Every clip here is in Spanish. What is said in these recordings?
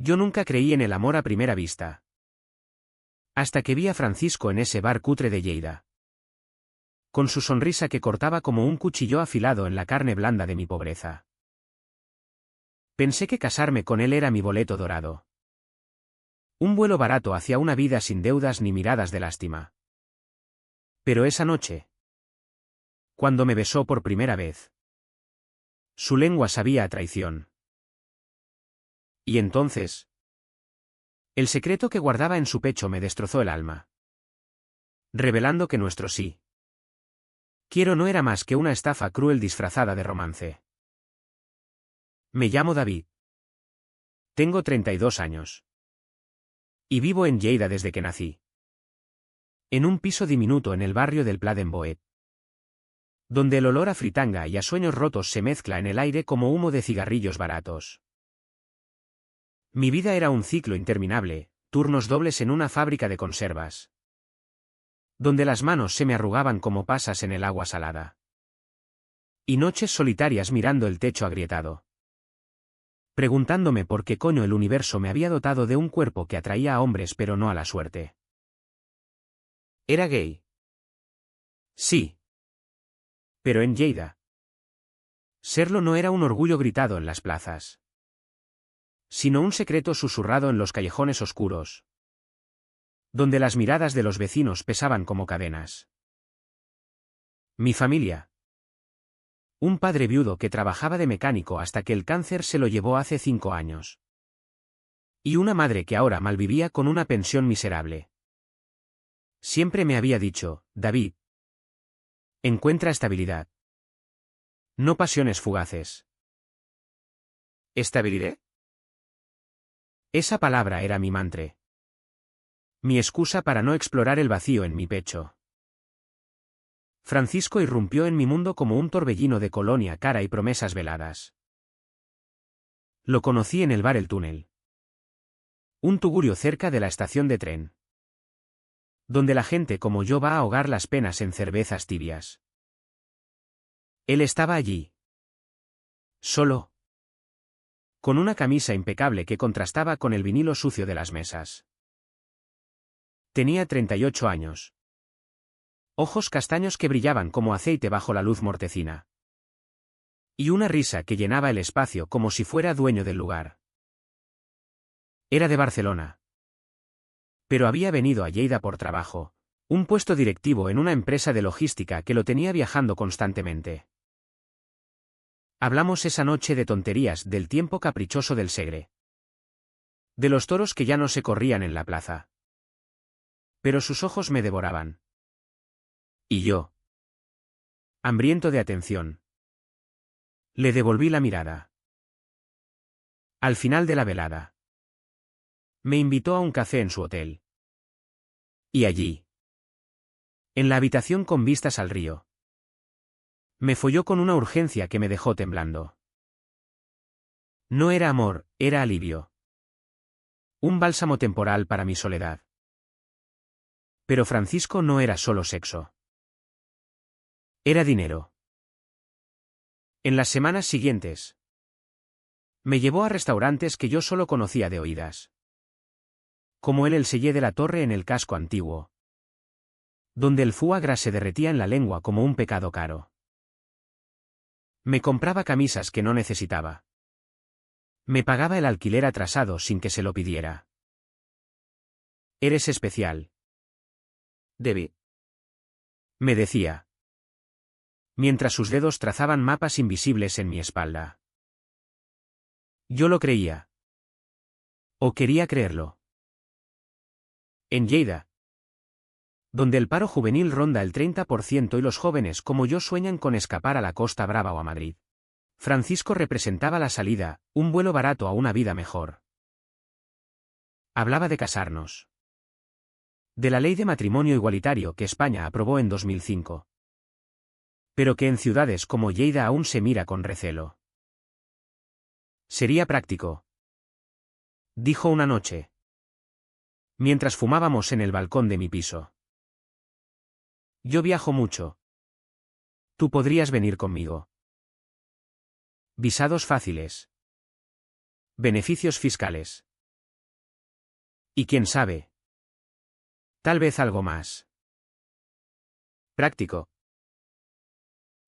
Yo nunca creí en el amor a primera vista. Hasta que vi a Francisco en ese bar cutre de Lleida. Con su sonrisa que cortaba como un cuchillo afilado en la carne blanda de mi pobreza. Pensé que casarme con él era mi boleto dorado. Un vuelo barato hacia una vida sin deudas ni miradas de lástima. Pero esa noche, cuando me besó por primera vez, su lengua sabía a traición. Y entonces, el secreto que guardaba en su pecho me destrozó el alma, revelando que nuestro sí quiero no era más que una estafa cruel disfrazada de romance. Me llamo David. Tengo 32 años. Y vivo en Lleida desde que nací. En un piso diminuto en el barrio del Pla d'en Boet, donde el olor a fritanga y a sueños rotos se mezcla en el aire como humo de cigarrillos baratos. Mi vida era un ciclo interminable, turnos dobles en una fábrica de conservas, donde las manos se me arrugaban como pasas en el agua salada. Y noches solitarias mirando el techo agrietado, preguntándome por qué coño el universo me había dotado de un cuerpo que atraía a hombres pero no a la suerte. ¿Era gay? Sí. Pero en Lleida. Serlo no era un orgullo gritado en las plazas, sino un secreto susurrado en los callejones oscuros, donde las miradas de los vecinos pesaban como cadenas. Mi familia. Un padre viudo que trabajaba de mecánico hasta que el cáncer se lo llevó hace 5 años. Y una madre que ahora malvivía con una pensión miserable. Siempre me había dicho, David, encuentra estabilidad. No pasiones fugaces. ¿Estabilidad? Esa palabra era mi mantra. Mi excusa para no explorar el vacío en mi pecho. Francisco irrumpió en mi mundo como un torbellino de colonia cara y promesas veladas. Lo conocí en el bar El Túnel. Un tugurio cerca de la estación de tren, donde la gente como yo va a ahogar las penas en cervezas tibias. Él estaba allí. Solo. Con una camisa impecable que contrastaba con el vinilo sucio de las mesas. Tenía 38 años. Ojos castaños que brillaban como aceite bajo la luz mortecina. Y una risa que llenaba el espacio como si fuera dueño del lugar. Era de Barcelona. Pero había venido a Lleida por trabajo, un puesto directivo en una empresa de logística que lo tenía viajando constantemente. Hablamos esa noche de tonterías, del tiempo caprichoso del Segre, de los toros que ya no se corrían en la plaza. Pero sus ojos me devoraban. Y yo, hambriento de atención, le devolví la mirada. Al final de la velada, me invitó a un café en su hotel. Y allí, en la habitación con vistas al río, me folló con una urgencia que me dejó temblando. No era amor, era alivio. Un bálsamo temporal para mi soledad. Pero Francisco no era solo sexo. Era dinero. En las semanas siguientes, me llevó a restaurantes que yo solo conocía de oídas. Como el Sellé de la Torre en el casco antiguo, donde el foie gras se derretía en la lengua como un pecado caro. Me compraba camisas que no necesitaba. Me pagaba el alquiler atrasado sin que se lo pidiera. Eres especial, David, me decía, mientras sus dedos trazaban mapas invisibles en mi espalda. Yo lo creía. O quería creerlo. En Lleida, donde el paro juvenil ronda el 30% y los jóvenes como yo sueñan con escapar a la Costa Brava o a Madrid, Francisco representaba la salida, un vuelo barato a una vida mejor. Hablaba de casarnos. De la ley de matrimonio igualitario que España aprobó en 2005. Pero que en ciudades como Lleida aún se mira con recelo. Sería práctico, dijo una noche, mientras fumábamos en el balcón de mi piso. Yo viajo mucho. Tú podrías venir conmigo. Visados fáciles. Beneficios fiscales. Y quién sabe. Tal vez algo más. Práctico.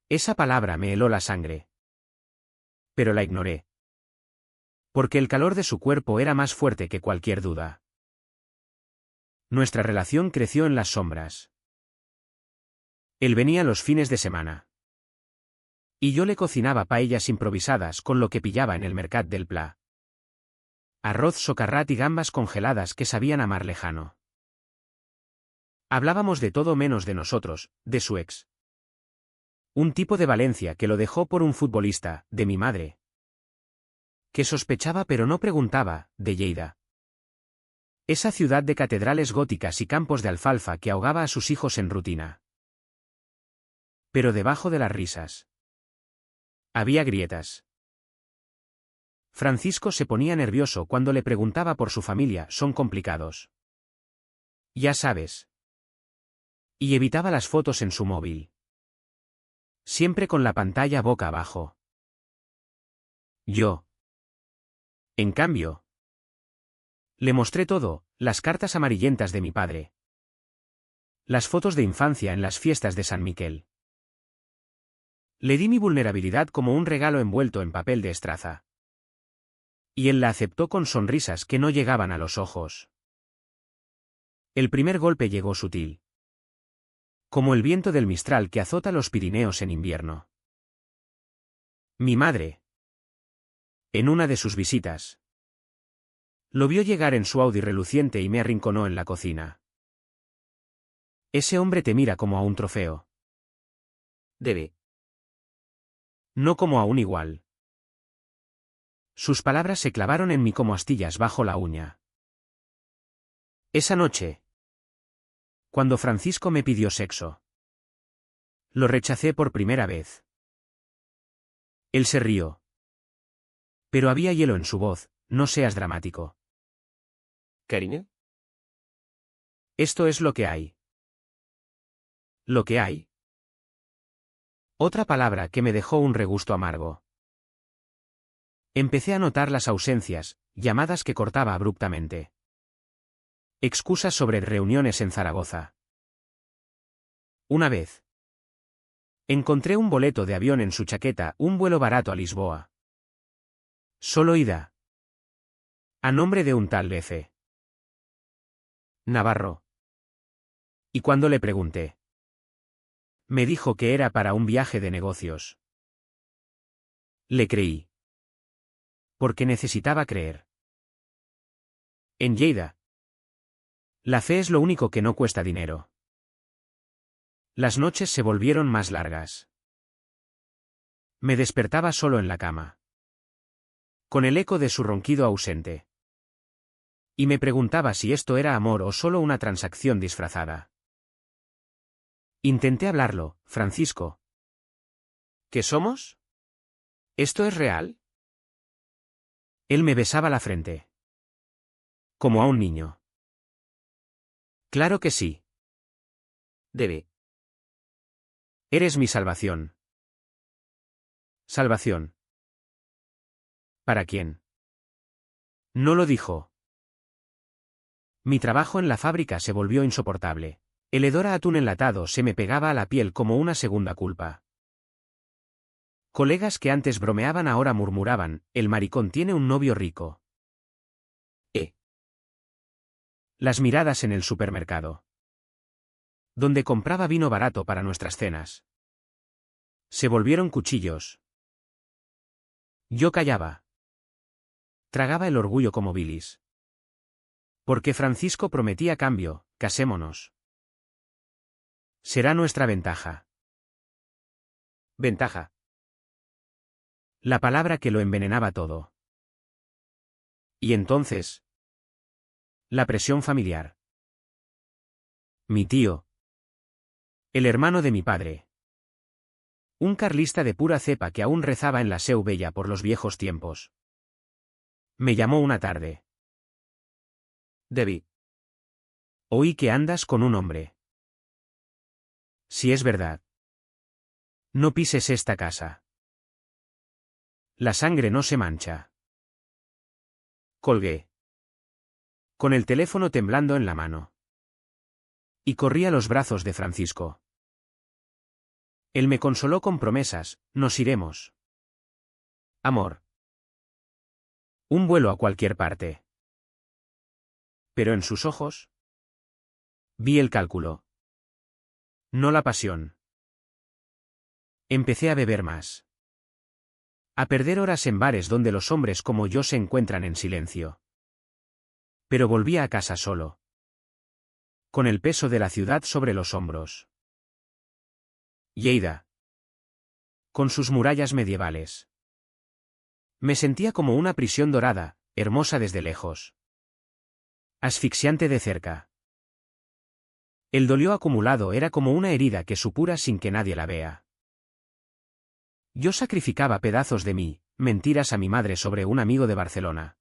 Esa palabra me heló la sangre. Pero la ignoré. Porque el calor de su cuerpo era más fuerte que cualquier duda. Nuestra relación creció en las sombras. Él venía los fines de semana. Y yo le cocinaba paellas improvisadas con lo que pillaba en el mercat del Pla. Arroz socarrat y gambas congeladas que sabían a mar lejano. Hablábamos de todo menos de nosotros, de su ex. Un tipo de Valencia que lo dejó por un futbolista, de mi madre. Que sospechaba pero no preguntaba, de Lleida. Esa ciudad de catedrales góticas y campos de alfalfa que ahogaba a sus hijos en rutina. Pero debajo de las risas había grietas. Francisco se ponía nervioso cuando le preguntaba por su familia, son complicados. Ya sabes. Y evitaba las fotos en su móvil. Siempre con la pantalla boca abajo. Yo. En cambio, le mostré todo, las cartas amarillentas de mi padre. Las fotos de infancia en las fiestas de San Miquel. Le di mi vulnerabilidad como un regalo envuelto en papel de estraza. Y él la aceptó con sonrisas que no llegaban a los ojos. El primer golpe llegó sutil. Como el viento del Mistral que azota los Pirineos en invierno. Mi madre. En una de sus visitas. Lo vio llegar en su Audi reluciente y me arrinconó en la cocina. Ese hombre te mira como a un trofeo. Debe. No como a un igual. Sus palabras se clavaron en mí como astillas bajo la uña. Esa noche. Cuando Francisco me pidió sexo. Lo rechacé por primera vez. Él se rió. Pero había hielo en su voz, no seas dramático. ¿Cariño? Esto es lo que hay. ¿Lo que hay? Otra palabra que me dejó un regusto amargo. Empecé a notar las ausencias, llamadas que cortaba abruptamente. Excusas sobre reuniones en Zaragoza. Una vez. Encontré un boleto de avión en su chaqueta, un vuelo barato a Lisboa. Solo ida. A nombre de un tal F. Navarro. Y cuando le pregunté, me dijo que era para un viaje de negocios. Le creí. Porque necesitaba creer. En Lleida. La fe es lo único que no cuesta dinero. Las noches se volvieron más largas. Me despertaba solo en la cama. Con el eco de su ronquido ausente. Y me preguntaba si esto era amor o solo una transacción disfrazada. Intenté hablarlo, Francisco. ¿Qué somos? ¿Esto es real? Él me besaba la frente. Como a un niño. Claro que sí. Debe. Eres mi salvación. Salvación. ¿Para quién? No lo dijo. Mi trabajo en la fábrica se volvió insoportable. El hedor a atún enlatado se me pegaba a la piel como una segunda culpa. Colegas que antes bromeaban ahora murmuraban, el maricón tiene un novio rico. Las miradas en el supermercado. Donde compraba vino barato para nuestras cenas. Se volvieron cuchillos. Yo callaba. Tragaba el orgullo como bilis. Porque Francisco prometía cambio, casémonos. Será nuestra ventaja. Ventaja. La palabra que lo envenenaba todo. Y entonces. La presión familiar. Mi tío. El hermano de mi padre. Un carlista de pura cepa que aún rezaba en la Seu Bella por los viejos tiempos. Me llamó una tarde. Debbie. Oí que andas con un hombre. Si es verdad. No pises esta casa. La sangre no se mancha. Colgué. con el teléfono temblando en la mano. Y corrí a los brazos de Francisco. Él me consoló con promesas: nos iremos. Amor. Un vuelo a cualquier parte. Pero en sus ojos vi el cálculo. No la pasión. Empecé a beber más. A perder horas en bares donde los hombres como yo se encuentran en silencio. Pero volvía a casa solo, con el peso de la ciudad sobre los hombros. Lleida, con sus murallas medievales. Me sentía como una prisión dorada, hermosa desde lejos, asfixiante de cerca. El dolor acumulado era como una herida que supura sin que nadie la vea. Yo sacrificaba pedazos de mí, mentiras a mi madre sobre un amigo de Barcelona.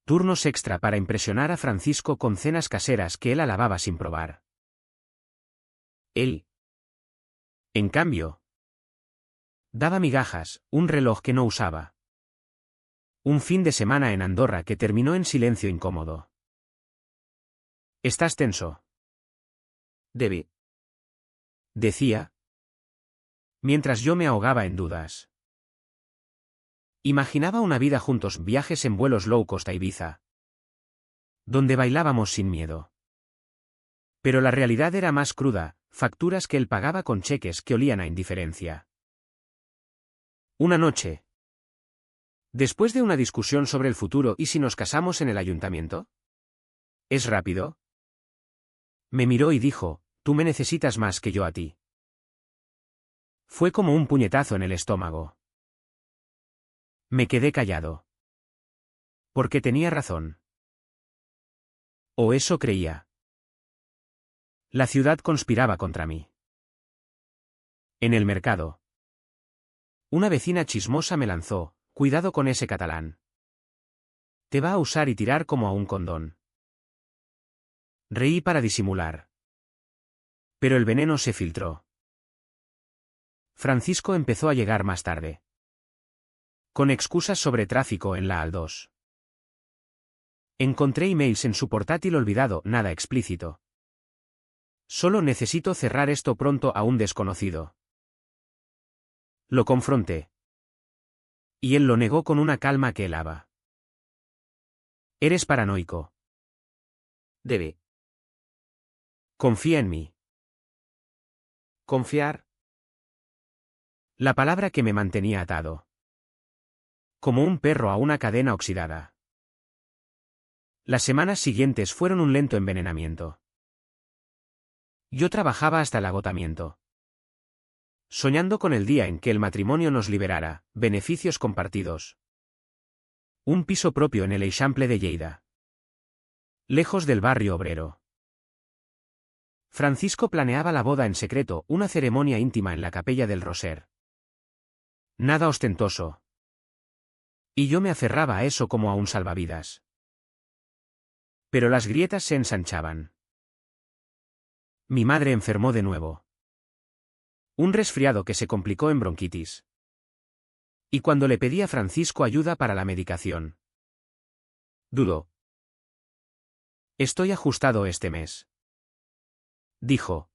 Turnos extra para impresionar a Francisco con cenas caseras que él alababa sin probar. Él, en cambio, daba migajas: un reloj que no usaba. Un fin de semana en Andorra que terminó en silencio incómodo. ¿Estás tenso?, Debbie. decía, mientras yo me ahogaba en dudas. Imaginaba una vida juntos, viajes en vuelos low cost a Ibiza, donde bailábamos sin miedo. Pero la realidad era más cruda: facturas que él pagaba con cheques que olían a indiferencia. Una noche, después de una discusión sobre el futuro y si nos casamos en el ayuntamiento. ¿Es rápido?, me miró y dijo: tú me necesitas más que yo a ti. Fue como un puñetazo en el estómago. Me quedé callado. Porque tenía razón. O eso creía. La ciudad conspiraba contra mí. En el mercado, una vecina chismosa me lanzó: cuidado con ese catalán. Te va a usar y tirar como a un condón. Reí para disimular. Pero el veneno se filtró. Francisco empezó a llegar más tarde, con excusas sobre tráfico en la A2. Encontré emails en su portátil olvidado, nada explícito. Solo necesito cerrar esto pronto a un desconocido. Lo confronté. Y él lo negó con una calma que helaba. Eres paranoico. Debbie. Confía en mí. Confiar. La palabra que me mantenía atado. Como un perro a una cadena oxidada. Las semanas siguientes fueron un lento envenenamiento. Yo trabajaba hasta el agotamiento, soñando con el día en que el matrimonio nos liberara: beneficios compartidos. Un piso propio en el Eixample de Lleida, lejos del barrio obrero. Francisco planeaba la boda en secreto, una ceremonia íntima en la capella del Roser. Nada ostentoso. Y yo me aferraba a eso como a un salvavidas. Pero las grietas se ensanchaban. Mi madre enfermó de nuevo. Un resfriado que se complicó en bronquitis. Y cuando le pedí a Francisco ayuda para la medicación, dudó. Estoy ajustado este mes, dijo.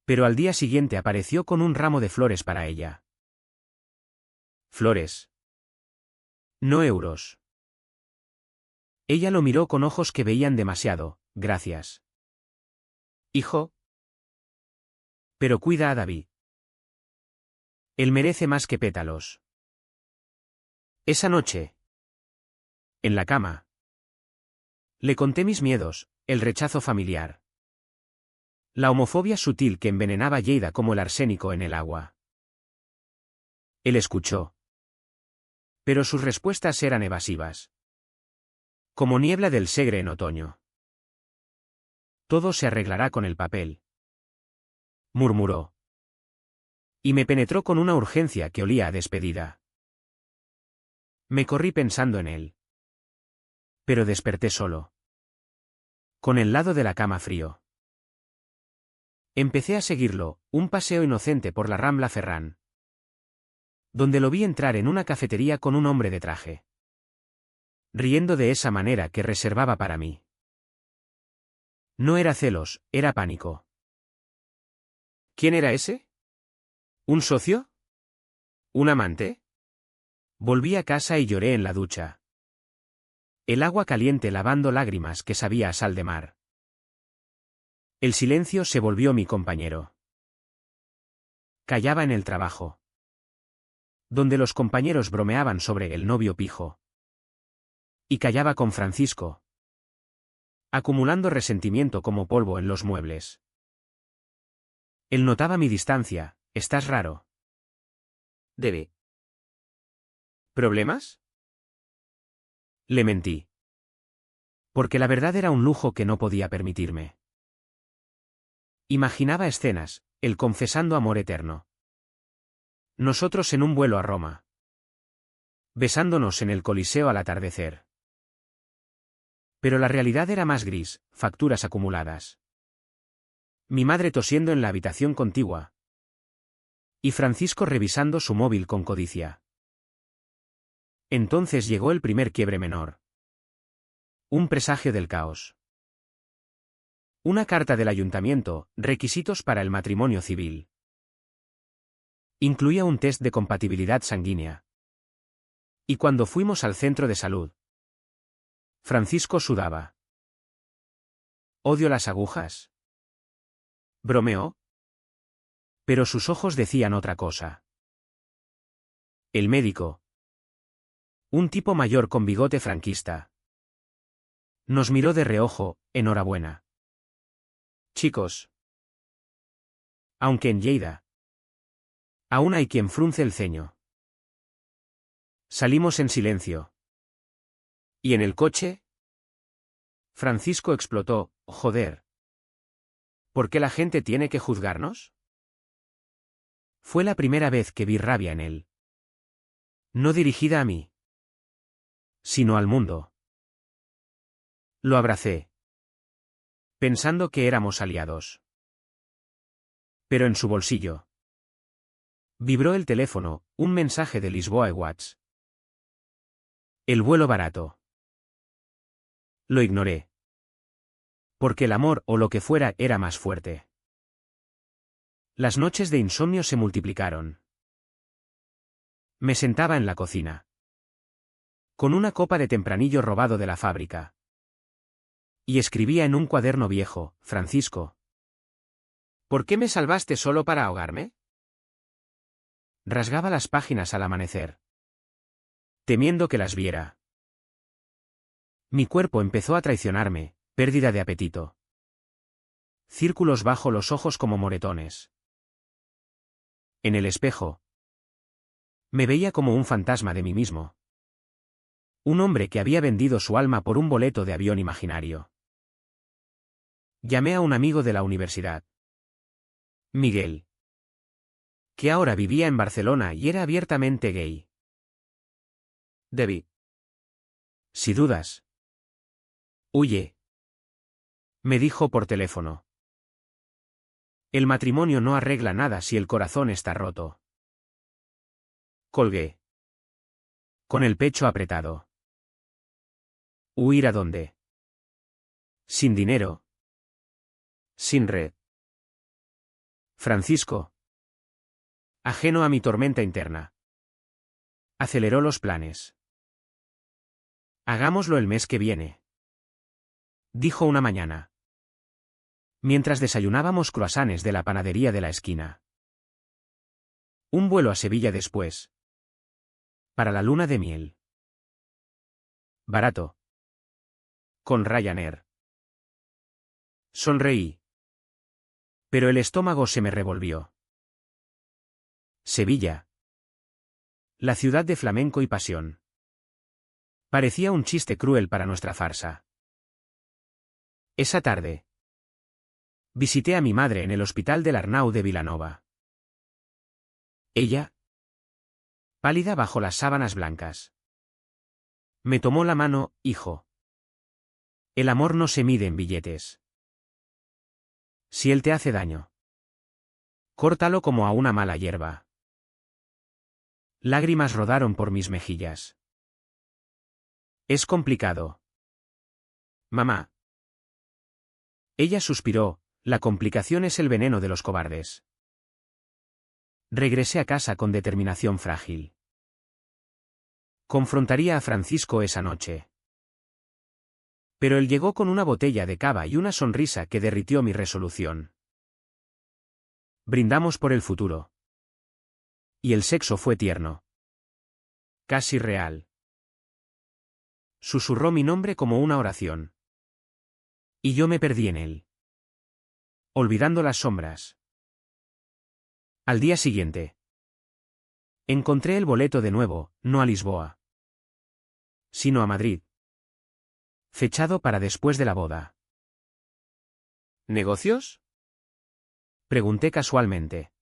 Pero al día siguiente apareció con un ramo de flores para ella. Flores. No euros. Ella lo miró con ojos que veían demasiado. Gracias, hijo. Pero cuida a David. Él merece más que pétalos. Esa noche, en la cama, le conté mis miedos: el rechazo familiar, la homofobia sutil que envenenaba a Lleida como el arsénico en el agua. Él escuchó. Pero sus respuestas eran evasivas, como niebla del Segre en otoño. Todo se arreglará con el papel, murmuró. Y me penetró con una urgencia que olía a despedida. Me corrí pensando en él. Pero desperté solo, con el lado de la cama frío. Empecé a seguirlo, un paseo inocente por la Rambla Ferrán, donde lo vi entrar en una cafetería con un hombre de traje. riendo de esa manera que reservaba para mí. No era celos, era pánico. ¿Quién era ese? ¿Un socio? ¿Un amante? Volví a casa y lloré en la ducha. El agua caliente lavando lágrimas que sabía a sal de mar. El silencio se volvió mi compañero. Callaba en el trabajo, donde los compañeros bromeaban sobre el novio pijo. Y callaba con Francisco, acumulando resentimiento como polvo en los muebles. Él notaba mi distancia. Estás raro. Debe. ¿Problemas? Le mentí. Porque la verdad era un lujo que no podía permitirme. Imaginaba escenas, él confesando amor eterno. Nosotros en un vuelo a Roma. Besándonos en el Coliseo al atardecer. Pero la realidad era más gris, facturas acumuladas. Mi madre tosiendo en la habitación contigua. Y Francisco revisando su móvil con codicia. Entonces llegó el primer quiebre menor. Un presagio del caos. Una carta del ayuntamiento, requisitos para el matrimonio civil. Incluía un test de compatibilidad sanguínea. Y cuando fuimos al centro de salud, Francisco sudaba. ¿Odio las agujas? ¿Bromeó? Pero sus ojos decían otra cosa. El médico. Un tipo mayor con bigote franquista. Nos miró de reojo, enhorabuena. Chicos. Aunque en Lleida aún hay quien frunce el ceño. Salimos en silencio. ¿Y en el coche? Francisco explotó, joder. ¿Por qué la gente tiene que juzgarnos? Fue la primera vez que vi rabia en él. No dirigida a mí, sino al mundo. Lo abracé, pensando que éramos aliados. Pero en su bolsillo vibró el teléfono, un mensaje de Lisboa Airways. El vuelo barato. Lo ignoré. Porque el amor o lo que fuera era más fuerte. Las noches de insomnio se multiplicaron. Me sentaba en la cocina, con una copa de tempranillo robado de la fábrica. Y escribía en un cuaderno viejo, Francisco. ¿Por qué me salvaste solo para ahogarme? Rasgaba las páginas al amanecer, temiendo que las viera. Mi cuerpo empezó a traicionarme, pérdida de apetito. Círculos bajo los ojos como moretones. En el espejo, me veía como un fantasma de mí mismo. Un hombre que había vendido su alma por un boleto de avión imaginario. Llamé a un amigo de la universidad. Miguel. Que ahora vivía en Barcelona y era abiertamente gay. Debbie. Si dudas. Huye. Me dijo por teléfono. El matrimonio no arregla nada si el corazón está roto. Colgué. Con el pecho apretado. ¿Huir a dónde? Sin dinero. Sin red. Francisco. Ajeno a mi tormenta interna. Aceleró los planes. Hagámoslo el mes que viene. Dijo una mañana. Mientras desayunábamos croissants de la panadería de la esquina. Un vuelo a Sevilla después. Para la luna de miel. Barato. Con Ryanair. Sonreí. Pero el estómago se me revolvió. Sevilla. La ciudad de flamenco y pasión. Parecía un chiste cruel para nuestra farsa. Esa tarde. Visité a mi madre en el hospital del Arnau de Vilanova. Ella, pálida bajo las sábanas blancas. Me tomó la mano, hijo. El amor no se mide en billetes. Si él te hace daño, córtalo como a una mala hierba. Lágrimas rodaron por mis mejillas. Es complicado. Mamá. Ella suspiró, la complicación es el veneno de los cobardes. Regresé a casa con determinación frágil. Confrontaría a Francisco esa noche. Pero él llegó con una botella de cava y una sonrisa que derritió mi resolución. Brindamos por el futuro. Y el sexo fue tierno. Casi real. Susurró mi nombre como una oración. Y yo me perdí en él. Olvidando las sombras. Al día siguiente. Encontré el boleto de nuevo, no a Lisboa, sino a Madrid. Fechado para después de la boda. ¿Negocios? Pregunté casualmente.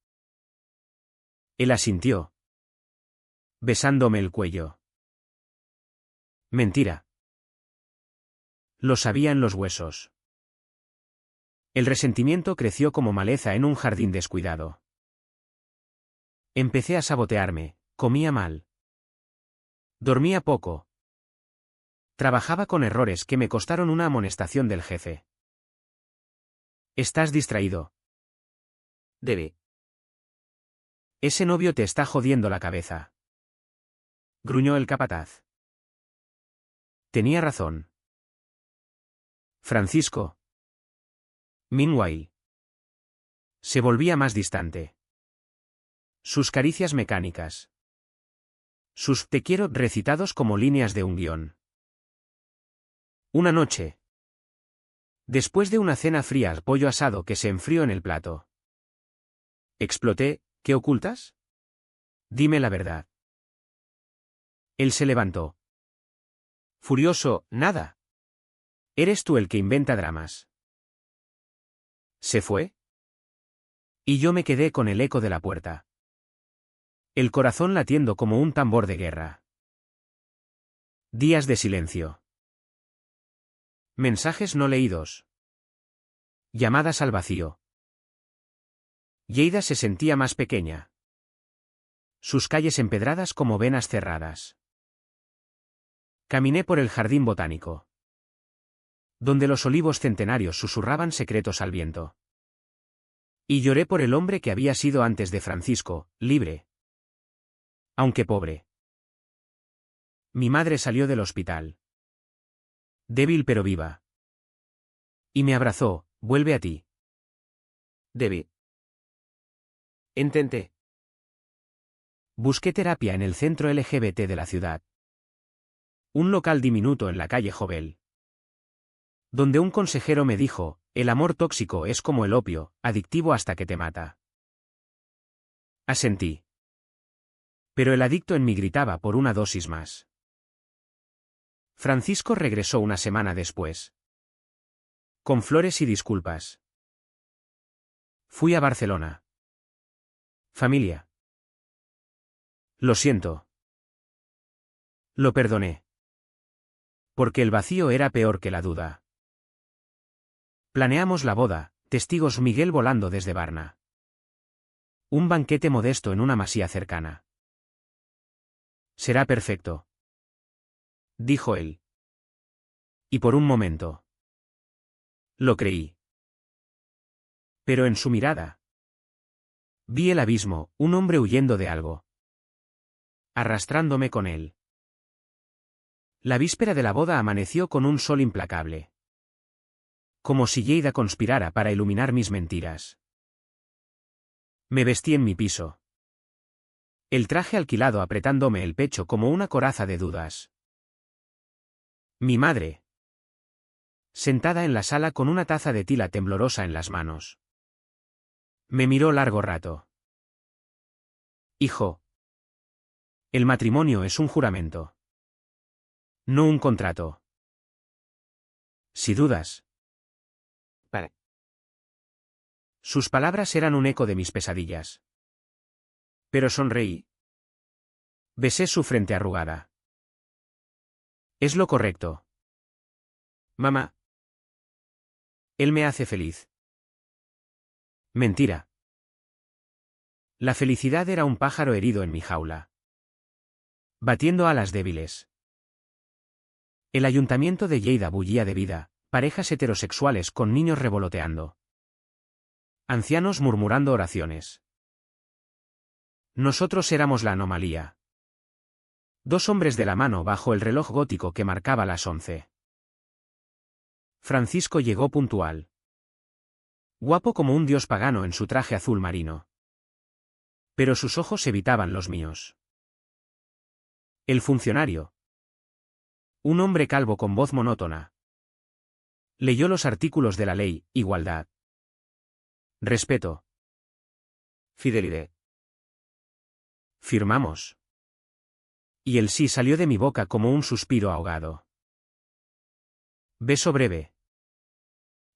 Él asintió, besándome el cuello. Mentira. Lo sabía en los huesos. El resentimiento creció como maleza en un jardín descuidado. Empecé a sabotearme, comía mal. Dormía poco. Trabajaba con errores que me costaron una amonestación del jefe. Estás distraído. Debe. Ese novio te está jodiendo la cabeza. Gruñó el capataz. Tenía razón. Francisco. Meanwhile. Se volvía más distante. Sus caricias mecánicas. Sus te quiero recitados como líneas de un guión. Una noche. Después de una cena fría, pollo asado que se enfrió en el plato. Exploté, ¿qué ocultas? Dime la verdad. Él se levantó. Furioso, nada. Eres tú el que inventa dramas. ¿Se fue? Y yo me quedé con el eco de la puerta. El corazón latiendo como un tambor de guerra. Días de silencio. Mensajes no leídos. Llamadas al vacío. Lleida se sentía más pequeña. Sus calles empedradas como venas cerradas. Caminé por el jardín botánico, donde los olivos centenarios susurraban secretos al viento. Y lloré por el hombre que había sido antes de Francisco, libre. Aunque pobre. Mi madre salió del hospital. Débil pero viva. Y me abrazó, vuelve a ti. Debe. Intenté. Busqué terapia en el centro LGBT de la ciudad. Un local diminuto en la calle Jovel. Donde un consejero me dijo, el amor tóxico es como el opio, adictivo hasta que te mata. Asentí. Pero el adicto en mí gritaba por una dosis más. Francisco regresó una semana después. Con flores y disculpas. Fui a Barcelona. Familia. Lo siento. Lo perdoné. Porque el vacío era peor que la duda. Planeamos la boda, testigos Miguel volando desde Varna. Un banquete modesto en una masía cercana. Será perfecto. Dijo él. Y por un momento. Lo creí. Pero en su mirada. Vi el abismo, un hombre huyendo de algo. Arrastrándome con él. La víspera de la boda amaneció con un sol implacable. Como si Lleida conspirara para iluminar mis mentiras. Me vestí en mi piso. El traje alquilado apretándome el pecho como una coraza de dudas. Mi madre. Sentada en la sala con una taza de tila temblorosa en las manos. Me miró largo rato. Hijo. El matrimonio es un juramento. No un contrato. Si dudas. Para. Sus palabras eran un eco de mis pesadillas. Pero sonreí. Besé su frente arrugada. Es lo correcto. Mamá. Él me hace feliz. Mentira. La felicidad era un pájaro herido en mi jaula. Batiendo alas débiles. El ayuntamiento de Lleida bullía de vida, parejas heterosexuales con niños revoloteando. Ancianos murmurando oraciones. Nosotros éramos la anomalía. 2 hombres de la mano bajo el reloj gótico que marcaba las 11. Francisco llegó puntual. Guapo como un dios pagano en su traje azul marino. Pero sus ojos evitaban los míos. El funcionario. Un hombre calvo con voz monótona. Leyó los artículos de la ley: igualdad, respeto, fidelidad. Firmamos. Y el sí salió de mi boca como un suspiro ahogado. Beso breve.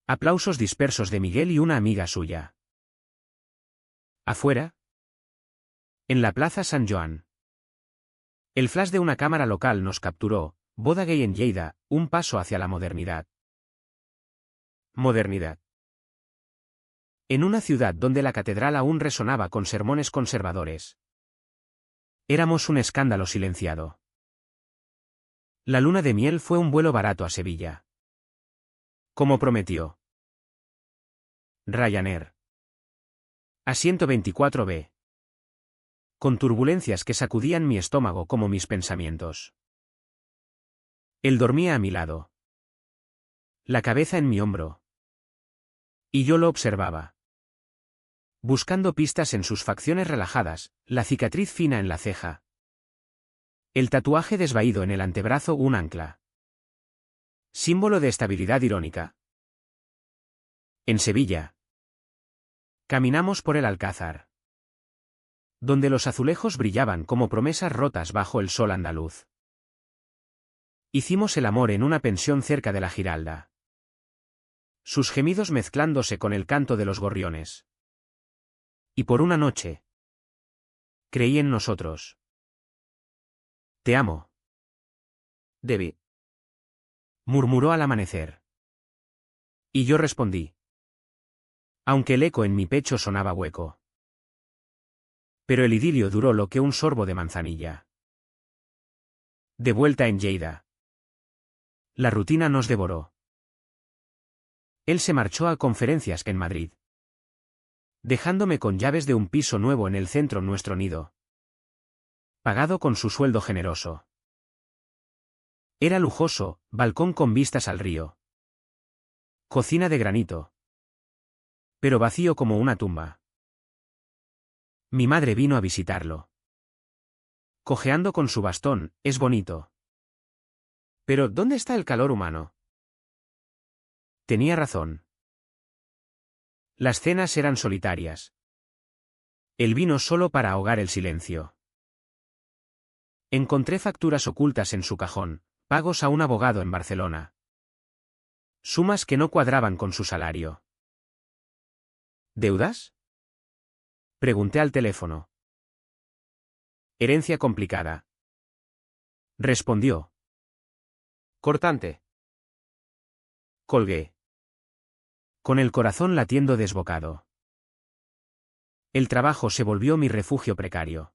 Aplausos dispersos de Miguel y una amiga suya. Afuera. En la plaza San Joan. El flash de una cámara local nos capturó: boda gay en Lleida, un paso hacia la modernidad. Modernidad. En una ciudad donde la catedral aún resonaba con sermones conservadores. Éramos un escándalo silenciado. La luna de miel fue un vuelo barato a Sevilla. Como prometió Ryanair. Asiento 24B. Con turbulencias que sacudían mi estómago como mis pensamientos. Él dormía a mi lado. La cabeza en mi hombro. Y yo lo observaba. Buscando pistas en sus facciones relajadas, la cicatriz fina en la ceja. El tatuaje desvaído en el antebrazo, un ancla. Símbolo de estabilidad irónica. En Sevilla. Caminamos por el Alcázar. Donde los azulejos brillaban como promesas rotas bajo el sol andaluz. Hicimos el amor en una pensión cerca de la Giralda. Sus gemidos mezclándose con el canto de los gorriones. Y por una noche. Creí en nosotros. Te amo. Debbie. Murmuró al amanecer. Y yo respondí. Aunque el eco en mi pecho sonaba hueco. Pero el idilio duró lo que un sorbo de manzanilla. De vuelta en Lleida. La rutina nos devoró. Él se marchó a conferencias en Madrid. Dejándome con llaves de un piso nuevo en el centro, nuestro nido. Pagado con su sueldo generoso. Era lujoso, balcón con vistas al río. Cocina de granito. Pero vacío como una tumba. Mi madre vino a visitarlo. Cojeando con su bastón: es bonito. Pero ¿dónde está el calor humano? Tenía razón. Las cenas eran solitarias. El vino solo para ahogar el silencio. Encontré facturas ocultas en su cajón, pagos a un abogado en Barcelona. Sumas que no cuadraban con su salario. ¿Deudas? Pregunté al teléfono. Herencia complicada. Respondió. Cortante. Colgué. Con el corazón latiendo desbocado. El trabajo se volvió mi refugio precario.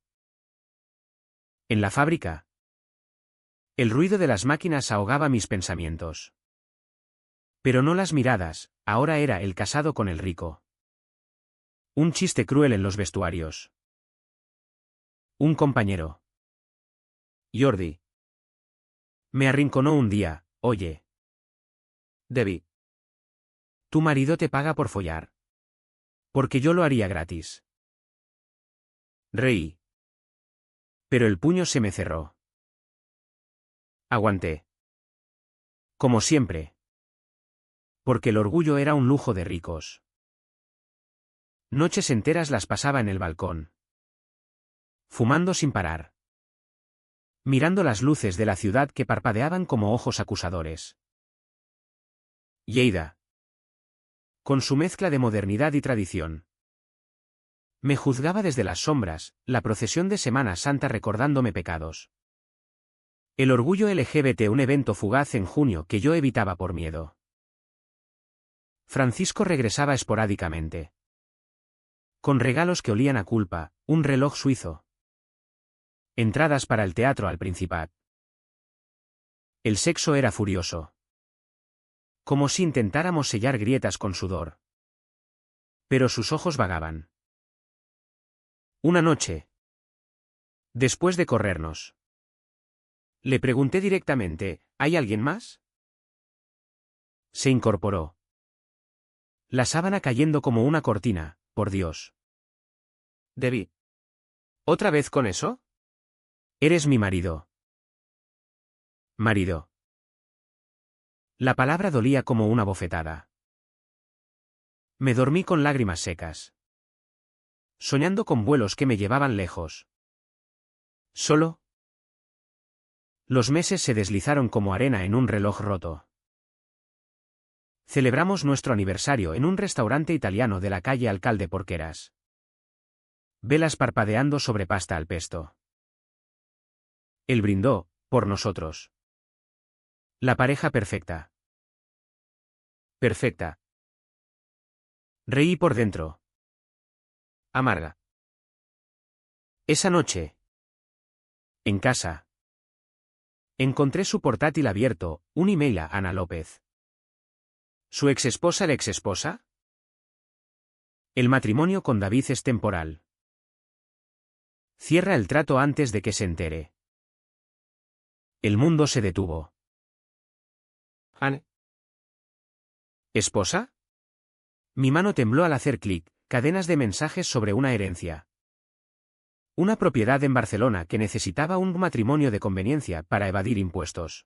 En la fábrica. El ruido de las máquinas ahogaba mis pensamientos. Pero no las miradas, ahora era el casado con el rico. Un chiste cruel en los vestuarios. Un compañero. Jordi. Me arrinconó un día: oye, Debbie. Tu marido te paga por follar. Porque yo lo haría gratis. Reí. Pero el puño se me cerró. Aguanté. Como siempre. Porque el orgullo era un lujo de ricos. Noches enteras las pasaba en el balcón. Fumando sin parar. Mirando las luces de la ciudad que parpadeaban como ojos acusadores. Lleida. Con su mezcla de modernidad y tradición. Me juzgaba desde las sombras, la procesión de Semana Santa recordándome pecados. El orgullo LGBT, un evento fugaz en junio que yo evitaba por miedo. Francisco regresaba esporádicamente. Con regalos que olían a culpa: un reloj suizo. Entradas para el teatro al Principat. El sexo era furioso. Como si intentáramos sellar grietas con sudor. Pero sus ojos vagaban. Una noche. Después de corrernos. Le pregunté directamente, ¿hay alguien más? Se incorporó. La sábana cayendo como una cortina, por Dios. Debbie. ¿Otra vez con eso? Eres mi marido. Marido. La palabra dolía como una bofetada. Me dormí con lágrimas secas. Soñando con vuelos que me llevaban lejos. Solo. Los meses se deslizaron como arena en un reloj roto. Celebramos nuestro aniversario en un restaurante italiano de la calle Alcalde Porqueras. Velas parpadeando sobre pasta al pesto. Él brindó, por nosotros. La pareja perfecta. Perfecta. Reí por dentro. Amarga. Esa noche. En casa. Encontré su portátil abierto, un email a Ana López. ¿Su exesposa la exesposa? El matrimonio con David es temporal. Cierra el trato antes de que se entere. El mundo se detuvo. Anne. ¿Esposa? Mi mano tembló al hacer clic, cadenas de mensajes sobre una herencia. Una propiedad en Barcelona que necesitaba un matrimonio de conveniencia para evadir impuestos.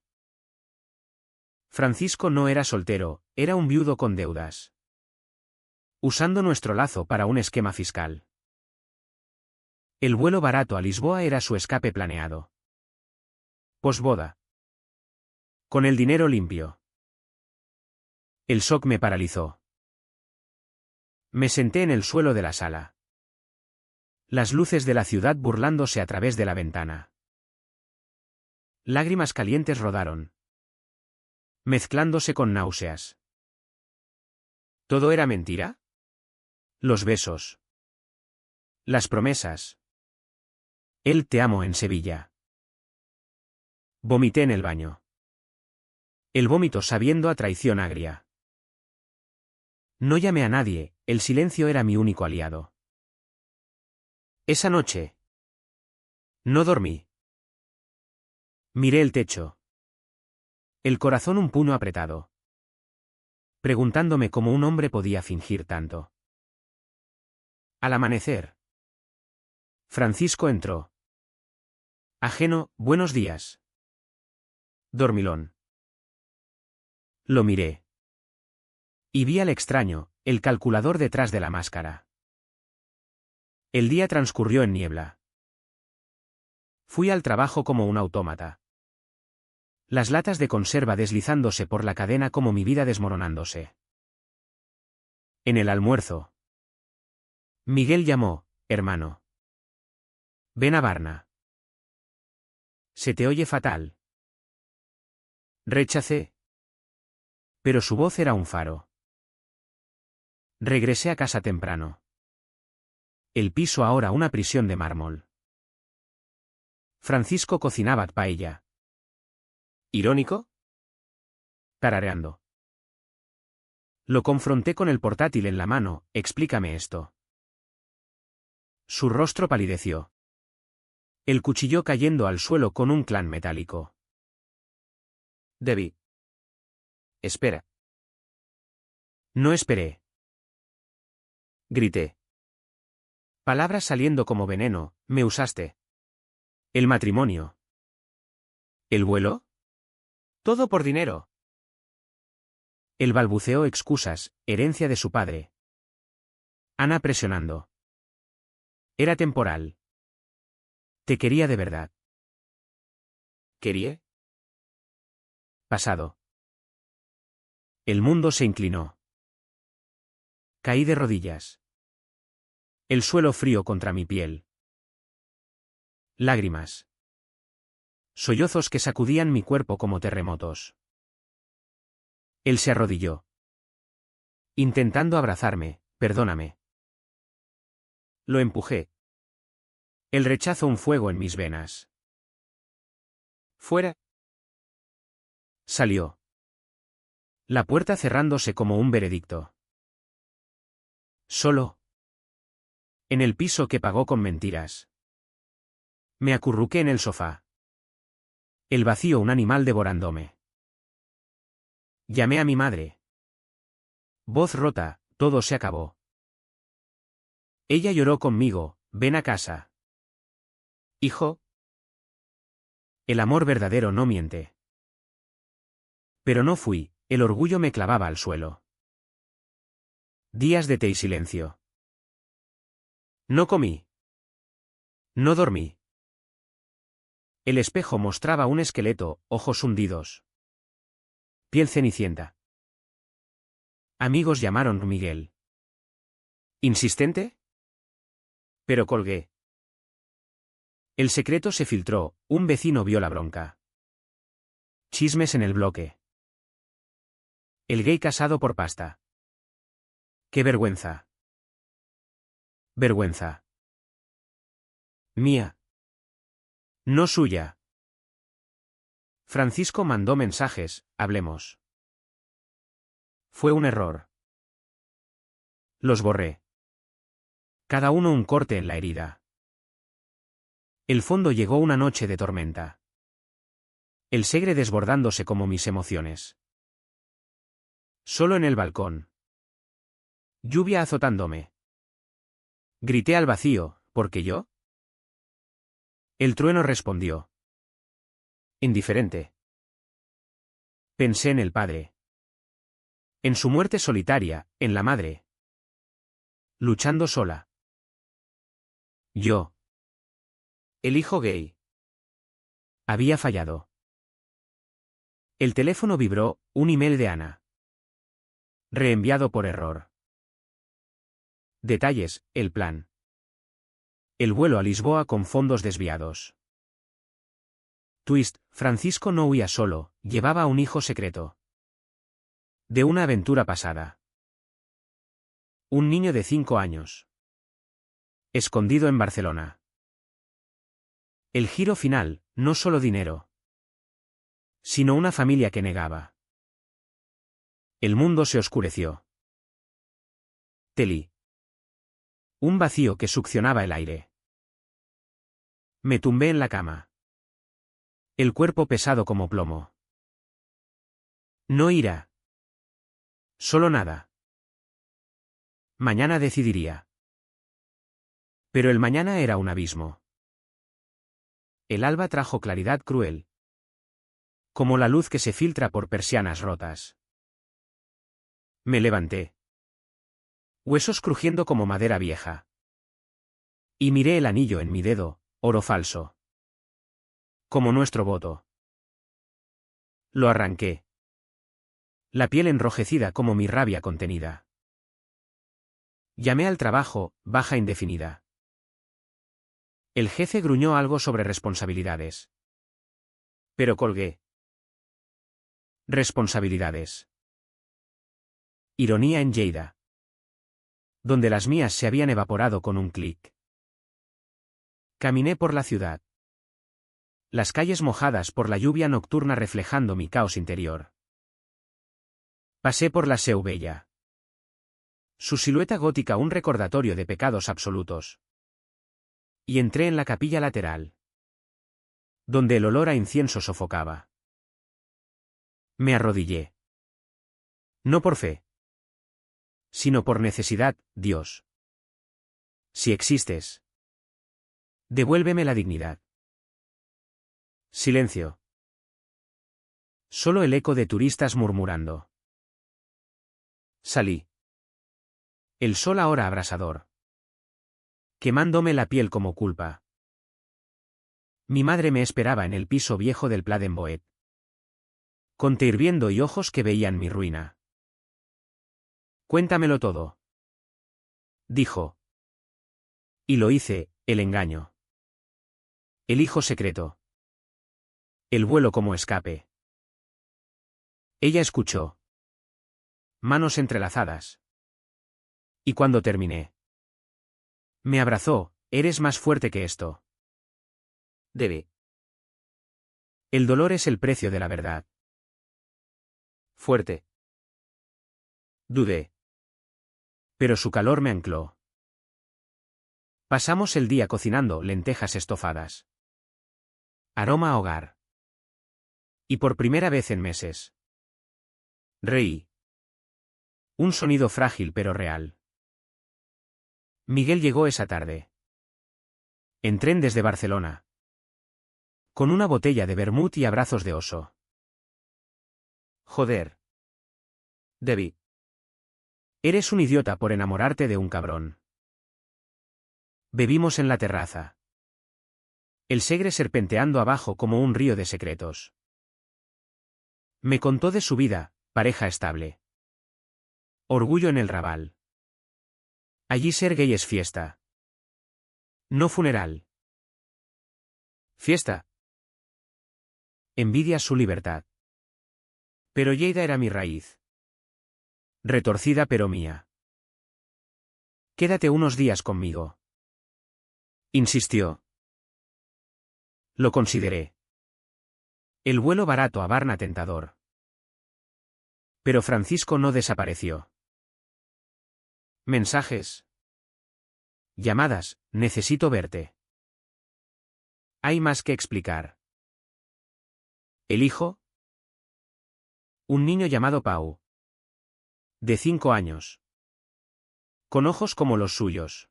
Francisco no era soltero, era un viudo con deudas. Usando nuestro lazo para un esquema fiscal. El vuelo barato a Lisboa era su escape planeado. Posboda. Con el dinero limpio. El shock me paralizó. Me senté en el suelo de la sala. Las luces de la ciudad burlándose a través de la ventana. Lágrimas calientes rodaron. Mezclándose con náuseas. ¿Todo era mentira? Los besos. Las promesas. El te amo en Sevilla. Vomité en el baño. El vómito sabiendo a traición agria. No llamé a nadie, el silencio era mi único aliado. Esa noche. No dormí. Miré el techo. El corazón un puño apretado. Preguntándome cómo un hombre podía fingir tanto. Al amanecer. Francisco entró. Ajeno, buenos días. Dormilón. Lo miré. Y vi al extraño, el calculador detrás de la máscara. El día transcurrió en niebla. Fui al trabajo como un autómata. Las latas de conserva deslizándose por la cadena como mi vida desmoronándose. En el almuerzo. Miguel llamó, hermano. Ven a Varna. Se te oye fatal. Rechacé. Pero su voz era un faro. Regresé a casa temprano. El piso ahora una prisión de mármol. Francisco cocinaba paella. ¿Irónico? Tarareando. Lo confronté con el portátil en la mano, explícame esto. Su rostro palideció. El cuchillo cayendo al suelo con un clan metálico. Debbie. Espera. No esperé. Grité. Palabras saliendo como veneno, me usaste. El matrimonio. ¿El vuelo? Todo por dinero. El balbuceó excusas, herencia de su padre. Ana presionando. Era temporal. Te quería de verdad. ¿Quería? Pasado. El mundo se inclinó. Caí de rodillas. El suelo frío contra mi piel. Lágrimas. Sollozos que sacudían mi cuerpo como terremotos. Él se arrodilló. Intentando abrazarme, perdóname. Lo empujé. El rechazo un fuego en mis venas. Fuera. Salió. La puerta cerrándose como un veredicto. Solo. En el piso que pagó con mentiras. Me acurruqué en el sofá. El vacío un animal devorándome. Llamé a mi madre. Voz rota, todo se acabó. Ella lloró conmigo, ven a casa. Hijo. El amor verdadero no miente. Pero no fui, el orgullo me clavaba al suelo. Días de té y silencio. No comí. No dormí. El espejo mostraba un esqueleto, ojos hundidos. Piel cenicienta. Amigos llamaron Miguel. ¿Insistente? Pero colgué. El secreto se filtró, un vecino vio la bronca. Chismes en el bloque. El gay casado por pasta. ¡Qué vergüenza! Vergüenza. Mía. No suya. Francisco mandó mensajes, hablemos. Fue un error. Los borré. Cada uno un corte en la herida. El fondo llegó una noche de tormenta. El Segre desbordándose como mis emociones. Solo en el balcón. Lluvia azotándome. Grité al vacío, ¿por qué yo? El trueno respondió. Indiferente. Pensé en el padre. En su muerte solitaria, en la madre. Luchando sola. Yo. El hijo gay. Había fallado. El teléfono vibró, un email de Ana. Reenviado por error. Detalles, el plan. El vuelo a Lisboa con fondos desviados. Twist, Francisco no huía solo, llevaba a un hijo secreto. De una aventura pasada. Un niño de 5 años. Escondido en Barcelona. El giro final, no solo dinero. Sino una familia que negaba. El mundo se oscureció. Teli. Un vacío que succionaba el aire. Me tumbé en la cama. El cuerpo pesado como plomo. No ira. Solo nada. Mañana decidiría. Pero el mañana era un abismo. El alba trajo claridad cruel. Como la luz que se filtra por persianas rotas. Me levanté. Huesos crujiendo como madera vieja. Y miré el anillo en mi dedo, oro falso. Como nuestro voto. Lo arranqué. La piel enrojecida como mi rabia contenida. Llamé al trabajo, baja indefinida. El jefe gruñó algo sobre responsabilidades. Pero colgué. Responsabilidades. Ironía en Lleida. Donde las mías se habían evaporado con un clic. Caminé por la ciudad. Las calles mojadas por la lluvia nocturna reflejando mi caos interior. Pasé por la Seu Bella. Su silueta gótica un recordatorio de pecados absolutos. Y entré en la capilla lateral. Donde el olor a incienso sofocaba. Me arrodillé. No por fe. Sino por necesidad, Dios. Si existes. Devuélveme la dignidad. Silencio. Solo el eco de turistas murmurando. Salí. El sol ahora abrasador. Quemándome la piel como culpa. Mi madre me esperaba en el piso viejo del Pla d'en-Boet. Con té hirviendo y ojos que veían mi ruina. Cuéntamelo todo. Dijo. Y lo hice, el engaño. El hijo secreto. El vuelo como escape. Ella escuchó. Manos entrelazadas. Y cuando terminé. Me abrazó, eres más fuerte que esto. Debe. El dolor es el precio de la verdad. Fuerte. Dudé. Pero su calor me ancló. Pasamos el día cocinando lentejas estofadas. Aroma a hogar. Y por primera vez en meses. Reí. Un sonido frágil pero real. Miguel llegó esa tarde. En tren desde Barcelona. Con una botella de vermut y abrazos de oso. Joder. Debbie. Eres un idiota por enamorarte de un cabrón. Bebimos en la terraza. El Segre serpenteando abajo como un río de secretos. Me contó de su vida, pareja estable. Orgullo en el Raval. Allí ser gay es fiesta. No funeral. Fiesta. Envidias su libertad. Pero Lleida era mi raíz. Retorcida pero mía. Quédate unos días conmigo. Insistió. Lo consideré. El vuelo barato a Varna tentador. Pero Francisco no desapareció. Mensajes. Llamadas, necesito verte. Hay más que explicar. ¿El hijo? Un niño llamado Pau. De 5 años. Con ojos como los suyos.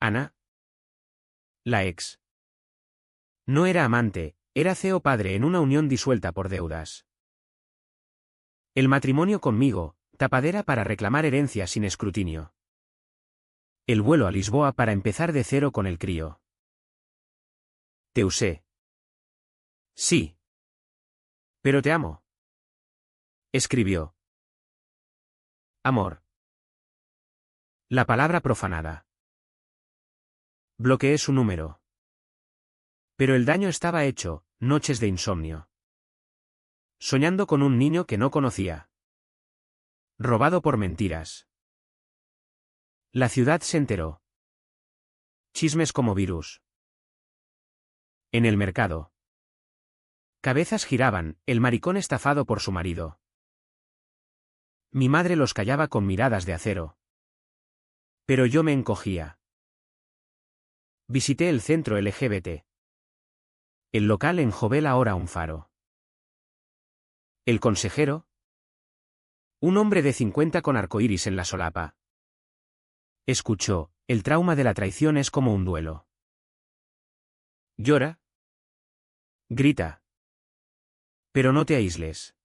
Ana. La ex. No era amante, era CEO padre en una unión disuelta por deudas. El matrimonio conmigo, tapadera para reclamar herencia sin escrutinio. El vuelo a Lisboa para empezar de cero con el crío. Te usé. Sí. Pero te amo. Escribió. Amor. La palabra profanada. Bloqueé su número. Pero el daño estaba hecho, noches de insomnio. Soñando con un niño que no conocía. Robado por mentiras. La ciudad se enteró. Chismes como virus. En el mercado. Cabezas giraban, el maricón estafado por su marido. Mi madre los callaba con miradas de acero. Pero yo me encogía. Visité el centro LGBT. El local en Jovel ahora un faro. El consejero. Un hombre de 50 con arcoíris en la solapa. Escuchó, el trauma de la traición es como un duelo. Llora. Grita. Pero no te aísles.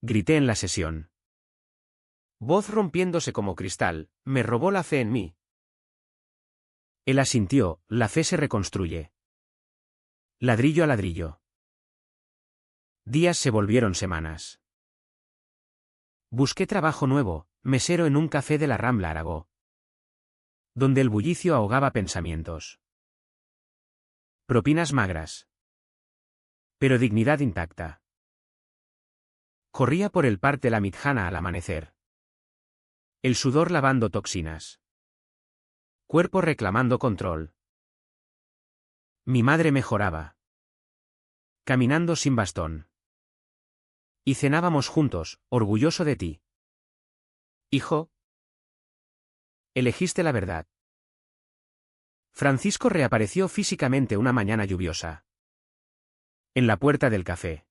Grité en la sesión. Voz rompiéndose como cristal, me robó la fe en mí. Él asintió, la fe se reconstruye. Ladrillo a ladrillo. Días se volvieron semanas. Busqué trabajo nuevo, mesero en un café de la Rambla Aragó. Donde el bullicio ahogaba pensamientos. Propinas magras. Pero dignidad intacta. Corría por el Parc de la Mitjana al amanecer. El sudor lavando toxinas. Cuerpo reclamando control. Mi madre mejoraba. Caminando sin bastón. Y cenábamos juntos, orgulloso de ti. Hijo. Elegiste la verdad. Francisco reapareció físicamente una mañana lluviosa. En la puerta del café.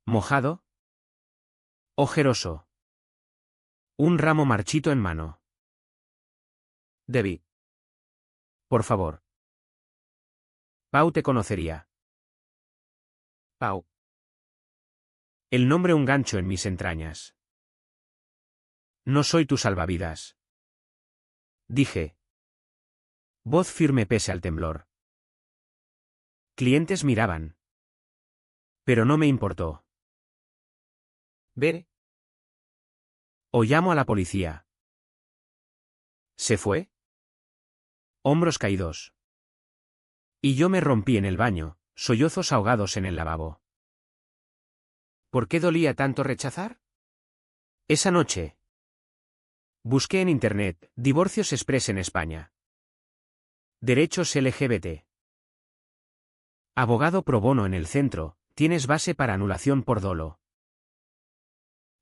Mojado. Ojeroso. Un ramo marchito en mano. Debbie. Por favor. Pau te conocería. Pau. El nombre un gancho en mis entrañas. No soy tu salvavidas. Dije. Voz firme pese al temblor. Clientes miraban. Pero no me importó. ¿Ver? O llamo a la policía. ¿Se fue? Hombros caídos. Y yo me rompí en el baño, sollozos ahogados en el lavabo. ¿Por qué dolía tanto rechazar? Esa noche. Busqué en internet, divorcios express en España. Derechos LGBT. Abogado pro bono en el centro, Tienes base para anulación por dolo.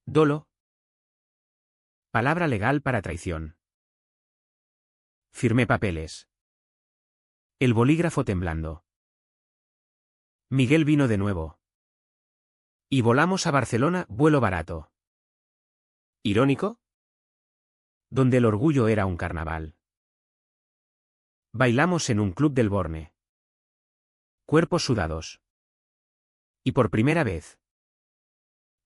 Dolo. Palabra legal para traición. Firmé papeles. El bolígrafo temblando. Miguel vino de nuevo. Y volamos a Barcelona, vuelo barato. ¿Irónico? Donde el orgullo era un carnaval. Bailamos en un club del Borne. Cuerpos sudados. Y por primera vez.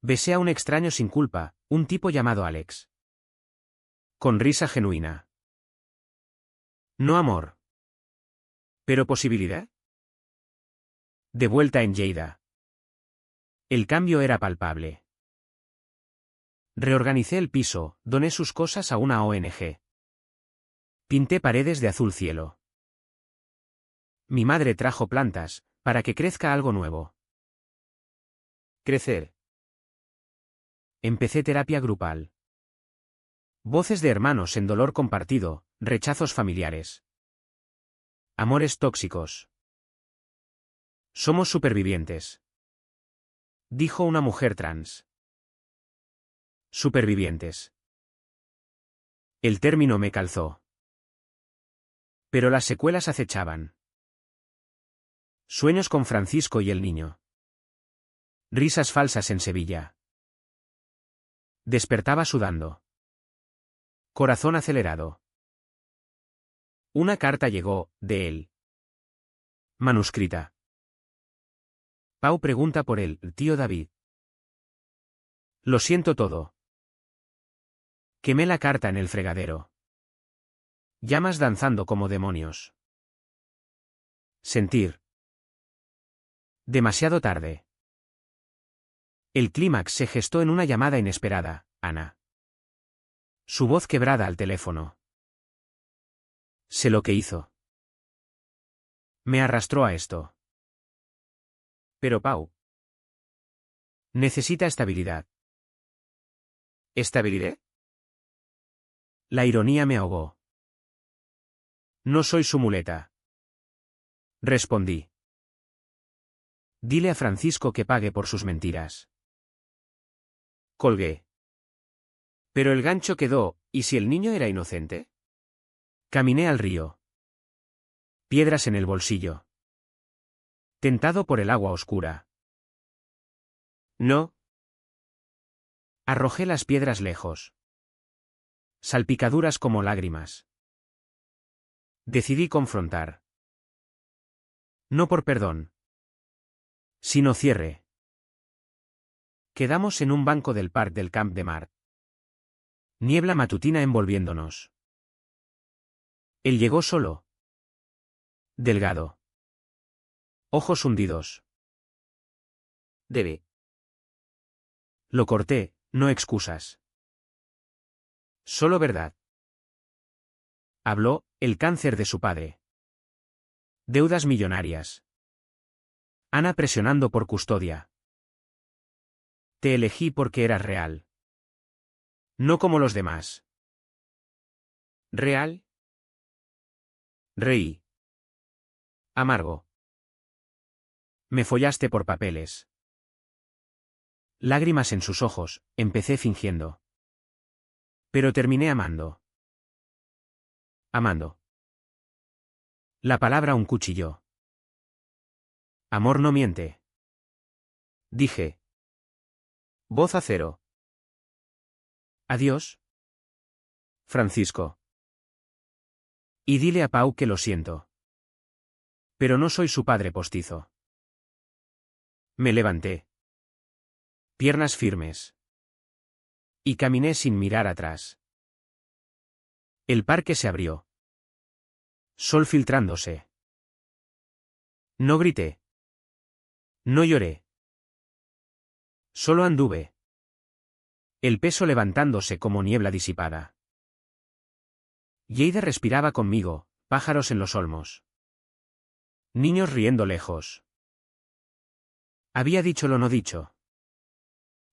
Besé a un extraño sin culpa, un tipo llamado Alex. Con risa genuina. No amor. ¿Pero posibilidad? De vuelta en Lleida. El cambio era palpable. Reorganicé el piso, doné sus cosas a una ONG. Pinté paredes de azul cielo. Mi madre trajo plantas, para que crezca algo nuevo. Crecer. Empecé terapia grupal. Voces de hermanos en dolor compartido, rechazos familiares. Amores tóxicos. Somos supervivientes. Dijo una mujer trans. Supervivientes. El término me calzó. Pero las secuelas acechaban. Sueños con Francisco y el niño. Risas falsas en Sevilla. Despertaba sudando. Corazón acelerado. Una carta llegó, de él. Manuscrita. Pau pregunta por él, tío David. Lo siento todo. Quemé la carta en el fregadero. Llamas danzando como demonios. Sentir. Demasiado tarde. El clímax se gestó en una llamada inesperada, Ana. Su voz quebrada al teléfono. Sé lo que hizo. Me arrastró a esto. Pero Pau. Necesita estabilidad. ¿Estabilidad? La ironía me ahogó. No soy su muleta. Respondí. Dile a Francisco que pague por sus mentiras. Colgué. Pero el gancho quedó, ¿y si el niño era inocente? Caminé al río. Piedras en el bolsillo. Tentado por el agua oscura. No. Arrojé las piedras lejos. Salpicaduras como lágrimas. Decidí confrontar. No por perdón. Sino cierre. Quedamos en un banco del Parc del Camp de Mart. Niebla matutina envolviéndonos. Él llegó solo. Delgado. Ojos hundidos. Debe. Lo corté, no excusas. Solo verdad. Habló, el cáncer de su padre. Deudas millonarias. Ana presionando por custodia. Te elegí porque eras real. No como los demás. ¿Real? Reí. Amargo. Me follaste por papeles. Lágrimas en sus ojos, empecé fingiendo. Pero terminé amando. Amando. La palabra un cuchillo. Amor no miente. Dije. Voz a cero. Adiós. Francisco. Y dile a Pau que lo siento. Pero no soy su padre postizo. Me levanté. Piernas firmes. Y caminé sin mirar atrás. El parque se abrió. Sol filtrándose. No grité. No lloré. Solo anduve. El peso levantándose como niebla disipada. Lleida respiraba conmigo, pájaros en los olmos. Niños riendo lejos. Había dicho lo no dicho.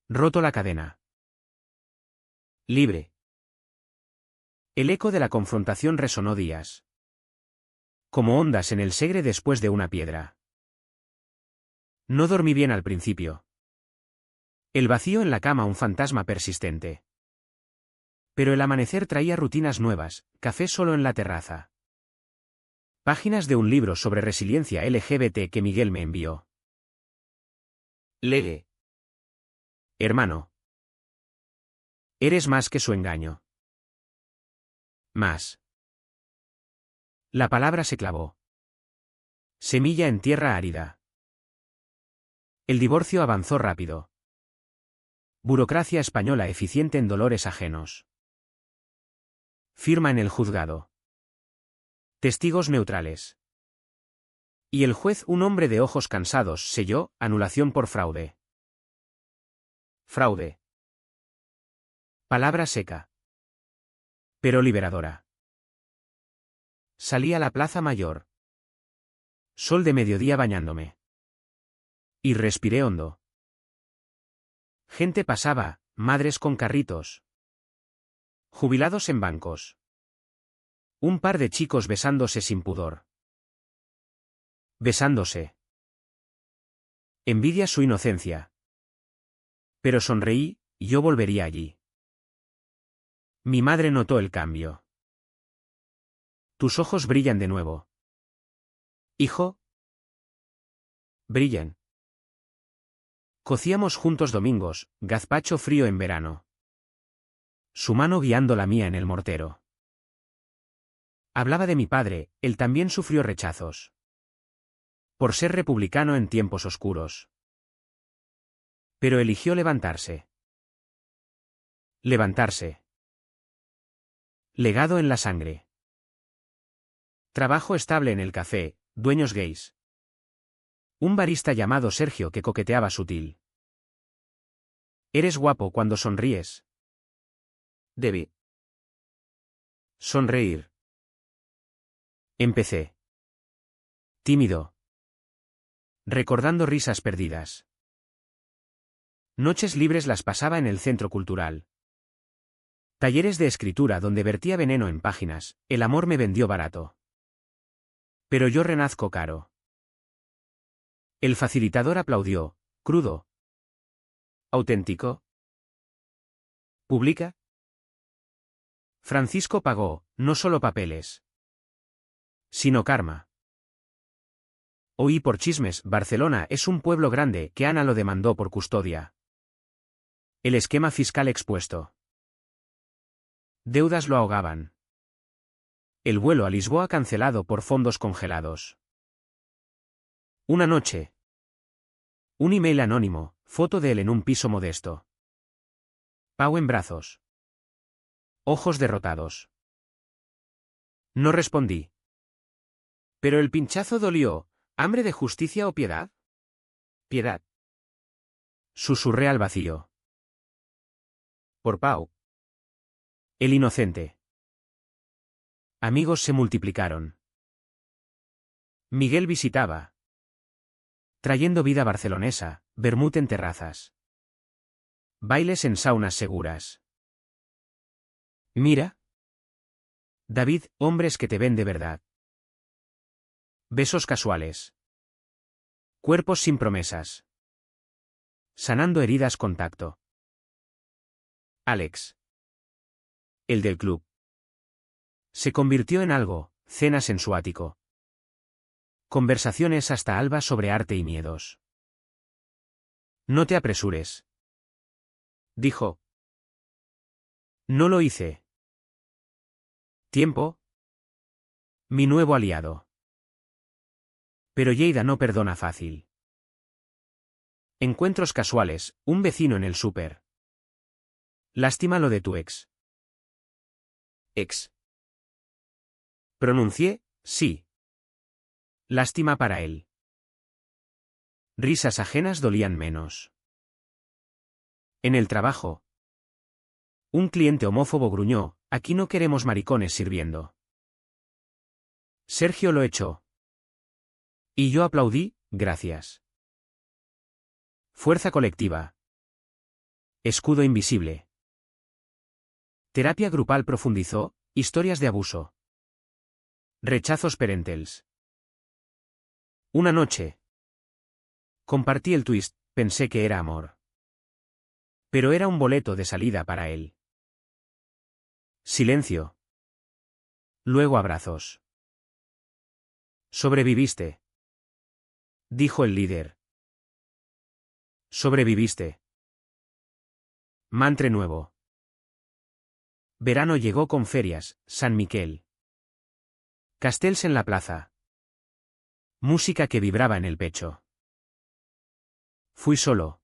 Roto la cadena. Libre. El eco de la confrontación resonó días. Como ondas en el Segre después de una piedra. No dormí bien al principio. El vacío en la cama un fantasma persistente. Pero el amanecer traía rutinas nuevas, café solo en la terraza. Páginas de un libro sobre resiliencia LGBT que Miguel me envió. Lee. Hermano. Eres más que su engaño. Más. La palabra se clavó. Semilla en tierra árida. El divorcio avanzó rápido. Burocracia española eficiente en dolores ajenos. Firma en el juzgado. Testigos neutrales. Y el juez, un hombre de ojos cansados, selló, anulación por fraude. Fraude. Palabra seca. Pero liberadora. Salí a la Plaza Mayor. Sol de mediodía bañándome. Y respiré hondo. Gente pasaba, madres con carritos. Jubilados en bancos. Un par de chicos besándose sin pudor. Besándose. Envidia su inocencia. Pero sonreí, y yo volvería allí. Mi madre notó el cambio. Tus ojos brillan de nuevo. Hijo. Brillan. Cocíamos juntos domingos, gazpacho frío en verano. Su mano guiando la mía en el mortero. Hablaba de mi padre, él también sufrió rechazos. Por ser republicano en tiempos oscuros. Pero eligió levantarse. Levantarse. Legado en la sangre. Trabajo estable en el café, dueños gays. Un barista llamado Sergio que coqueteaba sutil. Eres guapo cuando sonríes. Debí. Sonreír. Empecé. Tímido. Recordando risas perdidas. Noches libres las pasaba en el centro cultural. Talleres de escritura donde vertía veneno en páginas, el amor me vendió barato. Pero yo renazco caro. El facilitador aplaudió, crudo. ¿Auténtico? ¿Publica? Francisco pagó, no solo papeles. Sino karma. Oí por chismes, Barcelona es un pueblo grande que Ana lo demandó por custodia. El esquema fiscal expuesto. Deudas lo ahogaban. El vuelo a Lisboa cancelado por fondos congelados. Una noche. Un email anónimo, foto de él en un piso modesto. Pau en brazos. Ojos derrotados. No respondí. Pero el pinchazo dolió. ¿Hambre de justicia o piedad? Piedad. Susurré al vacío. Por Pau. El inocente. Amigos se multiplicaron. Miguel visitaba. Trayendo vida barcelonesa, vermut en terrazas. Bailes en saunas seguras. Mira. David, hombres que te ven de verdad. Besos casuales. Cuerpos sin promesas. Sanando heridas con tacto. Alex. El del club. Se convirtió en algo, cenas en su ático. Conversaciones hasta alba sobre arte y miedos. No te apresures. Dijo. No lo hice. Tiempo. Mi nuevo aliado. Pero Lleida no perdona fácil. Encuentros casuales, un vecino en el súper. Lástima lo de tu ex. Ex. Pronuncié, sí. Lástima para él. Risas ajenas dolían menos. En el trabajo. Un cliente homófobo gruñó, aquí no queremos maricones sirviendo. Sergio lo echó. Y yo aplaudí, gracias. Fuerza colectiva. Escudo invisible. Terapia grupal profundizó, historias de abuso. Rechazos parentals. Una noche. Compartí el twist, pensé que era amor. Pero era un boleto de salida para él. Silencio. Luego abrazos. Sobreviviste, dijo el líder. Sobreviviste. Mantre nuevo. Verano llegó con ferias, San Miquel. Castells en la plaza. Música que vibraba en el pecho. Fui solo.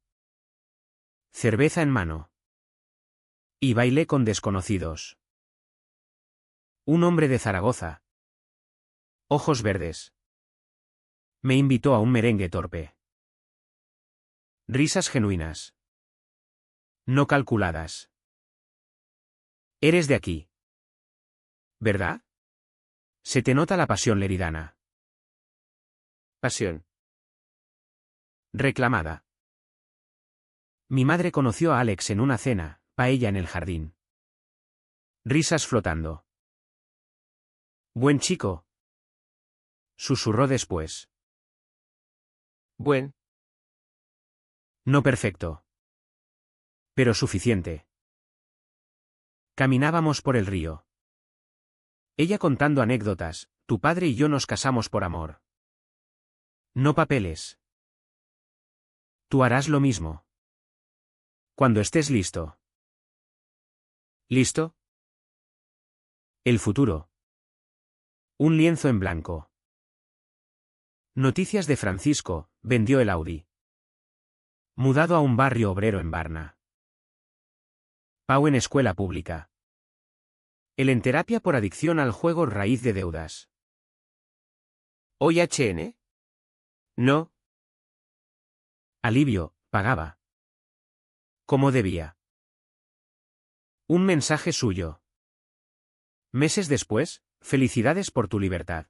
Cerveza en mano. Y bailé con desconocidos. Un hombre de Zaragoza. Ojos verdes. Me invitó a un merengue torpe. Risas genuinas. No calculadas. Eres de aquí. ¿Verdad? Se te nota la pasión leridana. Pasión. Reclamada. Mi madre conoció a Alex en una cena, paella en el jardín. Risas flotando. Buen chico. Susurró después. Buen. No perfecto. Pero suficiente. Caminábamos por el río. Ella contando anécdotas, tu padre y yo nos casamos por amor. No papeles. Tú harás lo mismo. Cuando estés listo. ¿Listo? El futuro. Un lienzo en blanco. Noticias de Francisco, vendió el Audi. Mudado a un barrio obrero en Varna. Pau en escuela pública. Él en terapia por adicción al juego raíz de deudas. ¿Hoy HN? No. Alivio, pagaba. Como debía. Un mensaje suyo. Meses después, felicidades por tu libertad.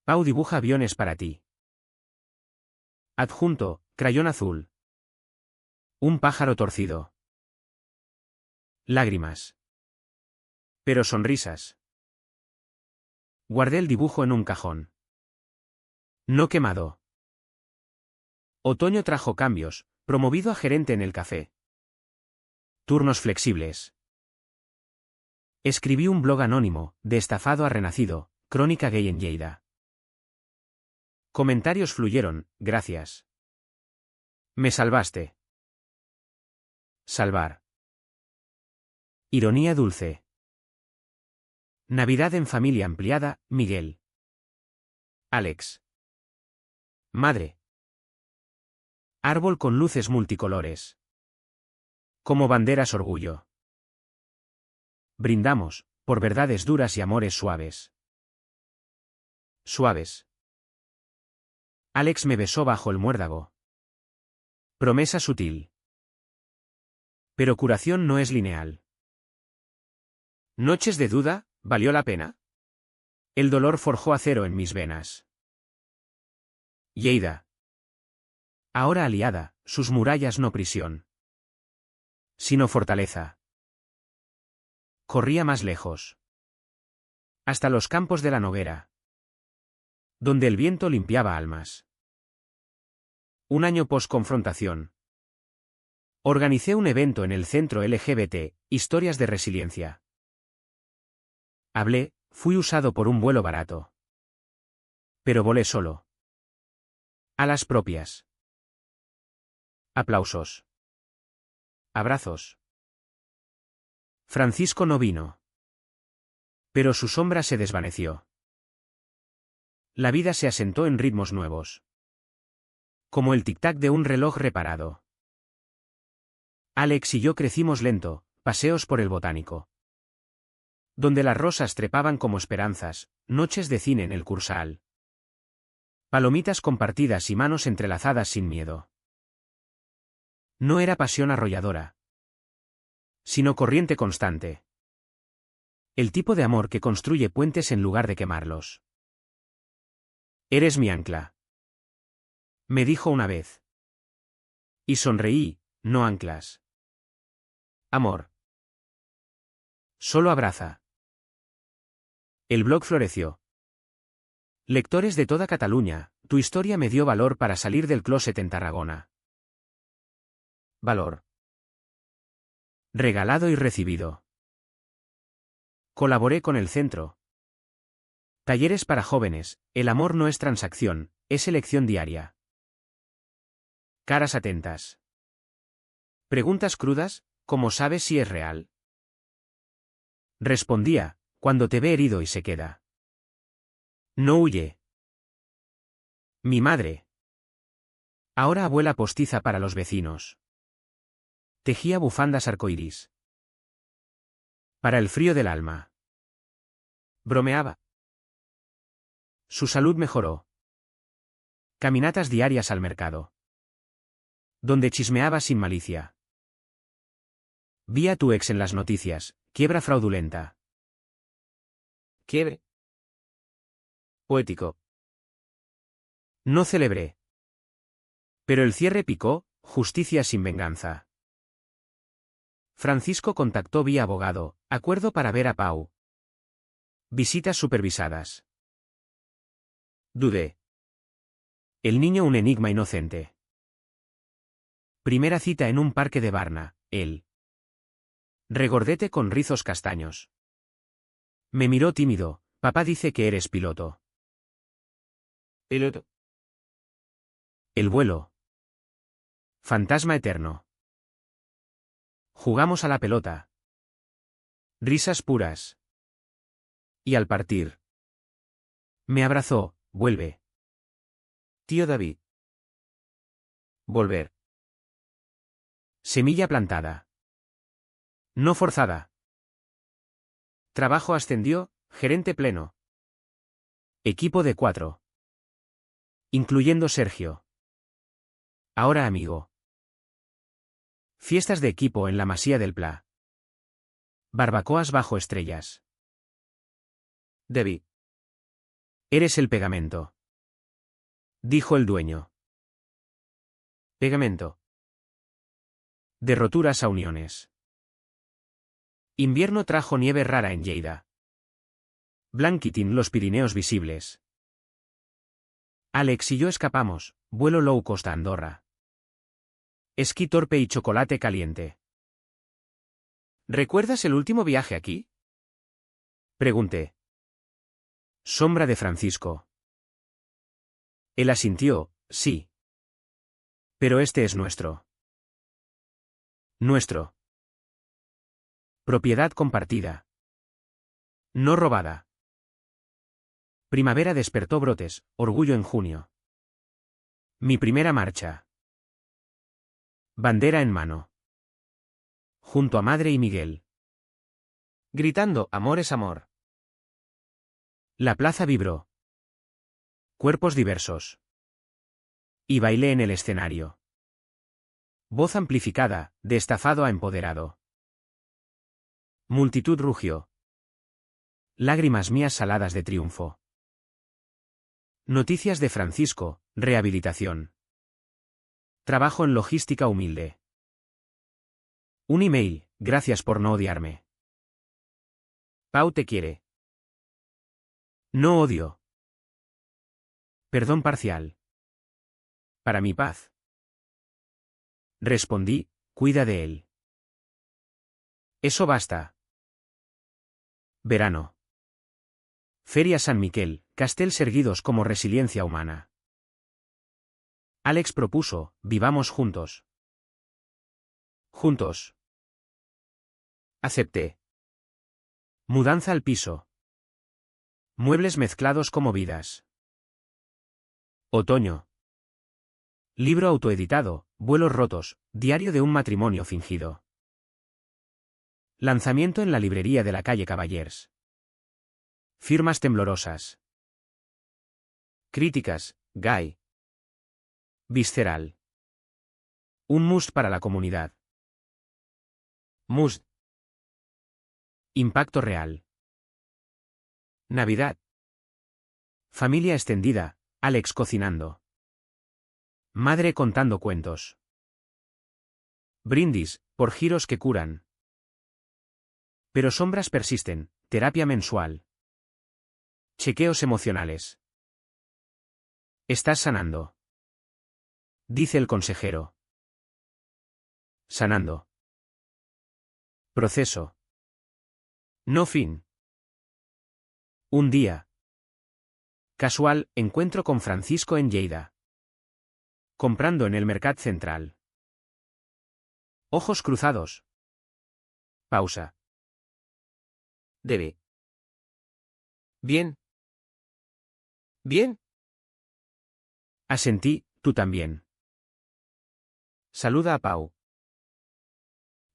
Pau dibuja aviones para ti. Adjunto, crayón azul. Un pájaro torcido. Lágrimas. Pero sonrisas. Guardé el dibujo en un cajón. No quemado. Otoño trajo cambios, promovido a gerente en el café. Turnos flexibles. Escribí un blog anónimo, de estafado a renacido, crónica gay en Lleida. Comentarios fluyeron, gracias. Me salvaste. Salvar. Ironía dulce. Navidad en familia ampliada, Miguel. Alex. Madre. Árbol con luces multicolores. Como banderas orgullo. Brindamos, por verdades duras y amores suaves. Suaves. Alex me besó bajo el muérdago. Promesa sutil. Pero curación no es lineal. Noches de duda, ¿valió la pena? El dolor forjó acero en mis venas. Lleida. Ahora aliada, sus murallas no prisión. Sino fortaleza. Corría más lejos. Hasta los campos de la Noguera. Donde el viento limpiaba almas. Un año post-confrontación. Organicé un evento en el centro LGBT, Historias de Resiliencia. Hablé, fui usado por un vuelo barato. Pero volé solo. Alas propias. Aplausos. Abrazos. Francisco no vino. Pero su sombra se desvaneció. La vida se asentó en ritmos nuevos. Como el tic-tac de un reloj reparado. Alex y yo crecimos lento, paseos por el botánico. Donde las rosas trepaban como esperanzas, noches de cine en el Cursal. Palomitas compartidas y manos entrelazadas sin miedo. No era pasión arrolladora. Sino corriente constante. El tipo de amor que construye puentes en lugar de quemarlos. Eres mi ancla. Me dijo una vez. Y sonreí, no anclas. Amor. Solo abraza. El blog floreció. Lectores de toda Cataluña, Tu historia me dio valor para salir del closet en Tarragona. Valor. Regalado y recibido. Colaboré con el centro. Talleres para jóvenes. El amor no es transacción, es elección diaria. Caras atentas. Preguntas crudas, ¿cómo sabes si es real? Respondía, cuando te ve herido y se queda. No huye. Mi madre. Ahora abuela postiza para los vecinos. Tejía bufandas arcoíris. Para el frío del alma. Bromeaba. Su salud mejoró. Caminatas diarias al mercado. Donde chismeaba sin malicia. Vi a tu ex en las noticias, quiebra fraudulenta. Quiebre. Poético. No celebré. Pero el cierre picó, justicia sin venganza. Francisco contactó vía abogado, acuerdo para ver a Pau. Visitas supervisadas. Dudé. El niño un enigma inocente. Primera cita en un parque de Varna, él. Regordete con rizos castaños. Me miró tímido, papá dice que eres piloto. Piloto. El vuelo. Fantasma eterno. Jugamos a la pelota. Risas puras. Y al partir. Me abrazó, vuelve. Tío David. Volver. Semilla plantada. No forzada. Trabajo ascendió, gerente pleno. Equipo de 4. Incluyendo Sergio. Ahora amigo. Fiestas de equipo en la Masía del Pla. Barbacoas bajo estrellas. David. Eres el pegamento. Dijo el dueño. Pegamento. De roturas a uniones. Invierno trajo nieve rara en Lleida. Blanquitín los Pirineos visibles. Alex y yo escapamos, vuelo low cost a Andorra. Esquí torpe y chocolate caliente. ¿Recuerdas el último viaje aquí? Pregunté. Sombra de Francisco. Él asintió, sí. Pero este es nuestro. Nuestro. Propiedad compartida. No robada. Primavera despertó brotes, orgullo en junio. Mi primera marcha. Bandera en mano. Junto a Madre y Miguel. Gritando, amor es amor. La plaza vibró. Cuerpos diversos. Y bailé en el escenario. Voz amplificada, de estafado a empoderado. Multitud rugió. Lágrimas mías saladas de triunfo. Noticias de Francisco, rehabilitación. Trabajo en logística humilde. Un email, gracias por no odiarme. Pau te quiere. No odio. Perdón parcial. Para mi paz. Respondí, cuida de él. Eso basta. Verano. Feria San Miquel, Castel erguidos como resiliencia humana. Alex propuso, vivamos juntos. Juntos. Acepté. Mudanza al piso. Muebles mezclados como vidas. Otoño. Libro autoeditado, vuelos rotos, diario de un matrimonio fingido. Lanzamiento en la librería de la calle Caballers. Firmas temblorosas. Críticas, Guy. Visceral. Un must para la comunidad. Must. Impacto real. Navidad. Familia extendida, Alex cocinando. Madre contando cuentos. Brindis, por giros que curan. Pero sombras persisten, terapia mensual. Chequeos emocionales. Estás sanando, dice el consejero. Sanando. Proceso. No fin. Un día. Casual, encuentro con Francisco en Lleida. Comprando en el Mercat Central. Ojos cruzados. Pausa. Debe. Bien. Bien. Asentí, tú también. Saluda a Pau.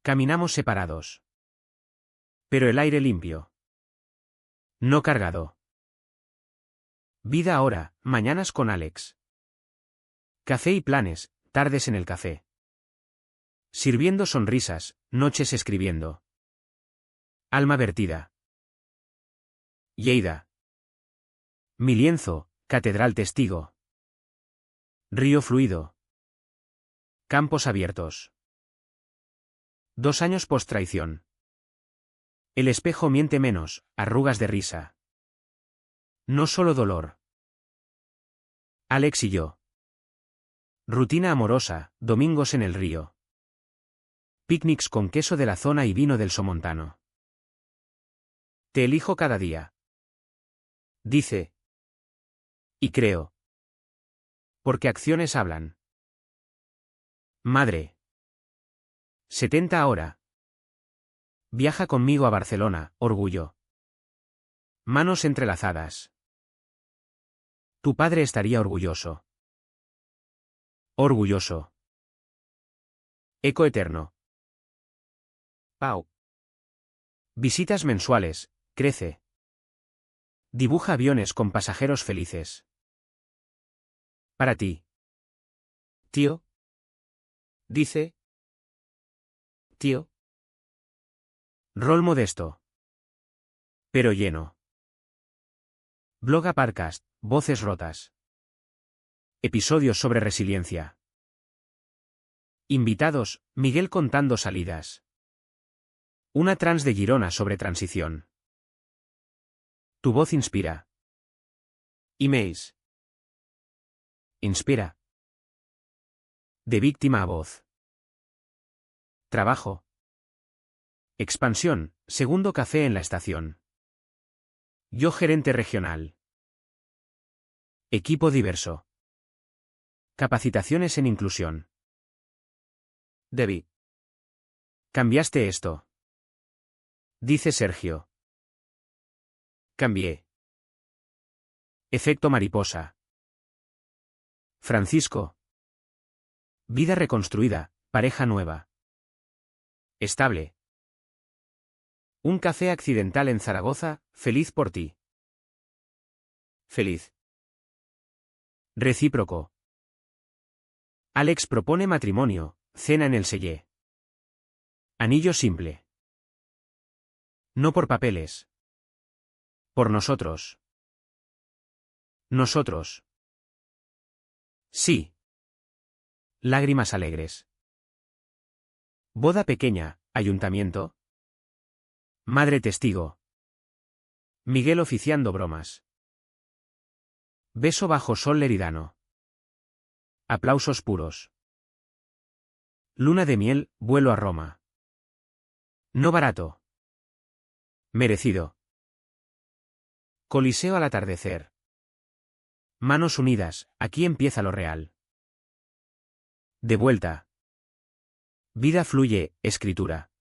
Caminamos separados. Pero el aire limpio. No cargado. Vida ahora, mañanas con Alex. Café y planes, tardes en el café. Sirviendo sonrisas, noches escribiendo. Alma vertida. Lleida. Mi lienzo, catedral testigo. Río fluido. Campos abiertos. 2 años post-traición. El espejo miente menos, arrugas de risa. No solo dolor. Alex y yo. Rutina amorosa, domingos en el río. Picnics con queso de la zona y vino del Somontano. Te elijo cada día. Dice. Y creo. Porque acciones hablan. Madre. 70 ahora. Viaja conmigo a Barcelona, orgullo. Manos entrelazadas. Tu padre estaría orgulloso. Orgulloso. Eco eterno. Pau. Visitas mensuales, crece. Dibuja aviones con pasajeros felices. Para ti. Tío. Dice. Tío. Rol modesto. Pero lleno. Blog Aparcast, voces rotas. Episodios sobre resiliencia. Invitados, Miguel contando salidas. Una trans de Girona sobre transición. Tu voz inspira. Emails. Inspira. De víctima a voz. Trabajo. Expansión, segundo café en la estación. Yo gerente regional. Equipo diverso. Capacitaciones en inclusión. Debbie. Cambiaste esto. Dice Sergio. Cambié. Efecto mariposa. Francisco. Vida reconstruida, pareja nueva. Estable. Un café accidental en Zaragoza, feliz por ti. Feliz. Recíproco. Alex propone matrimonio, cena en el Sellé. Anillo simple. No por papeles. Por nosotros. Nosotros. Sí. Lágrimas alegres. Boda pequeña, ayuntamiento. Madre testigo. Miguel oficiando bromas. Beso bajo sol leridano. Aplausos puros. Luna de miel, vuelo a Roma. No barato. Merecido. Coliseo al atardecer. Manos unidas, aquí empieza lo real. De vuelta. Vida fluye, escritura.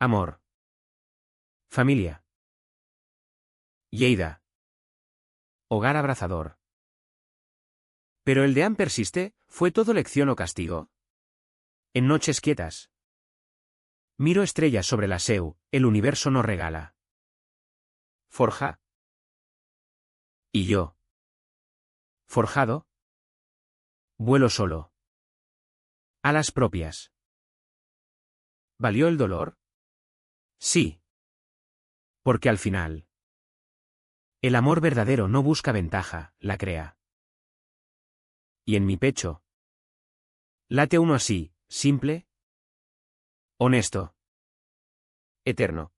Amor. Familia. Lleida. Hogar abrazador. Pero el deán persiste, ¿fue todo lección o castigo? En noches quietas. Miro estrellas sobre la Seu, el universo nos regala. Forja. ¿Y yo? ¿Forjado? Vuelo solo. Alas propias. ¿Valió el dolor? Sí. Porque al final. El amor verdadero no busca ventaja, la crea. Y en mi pecho. Late uno así, simple. Honesto. Eterno.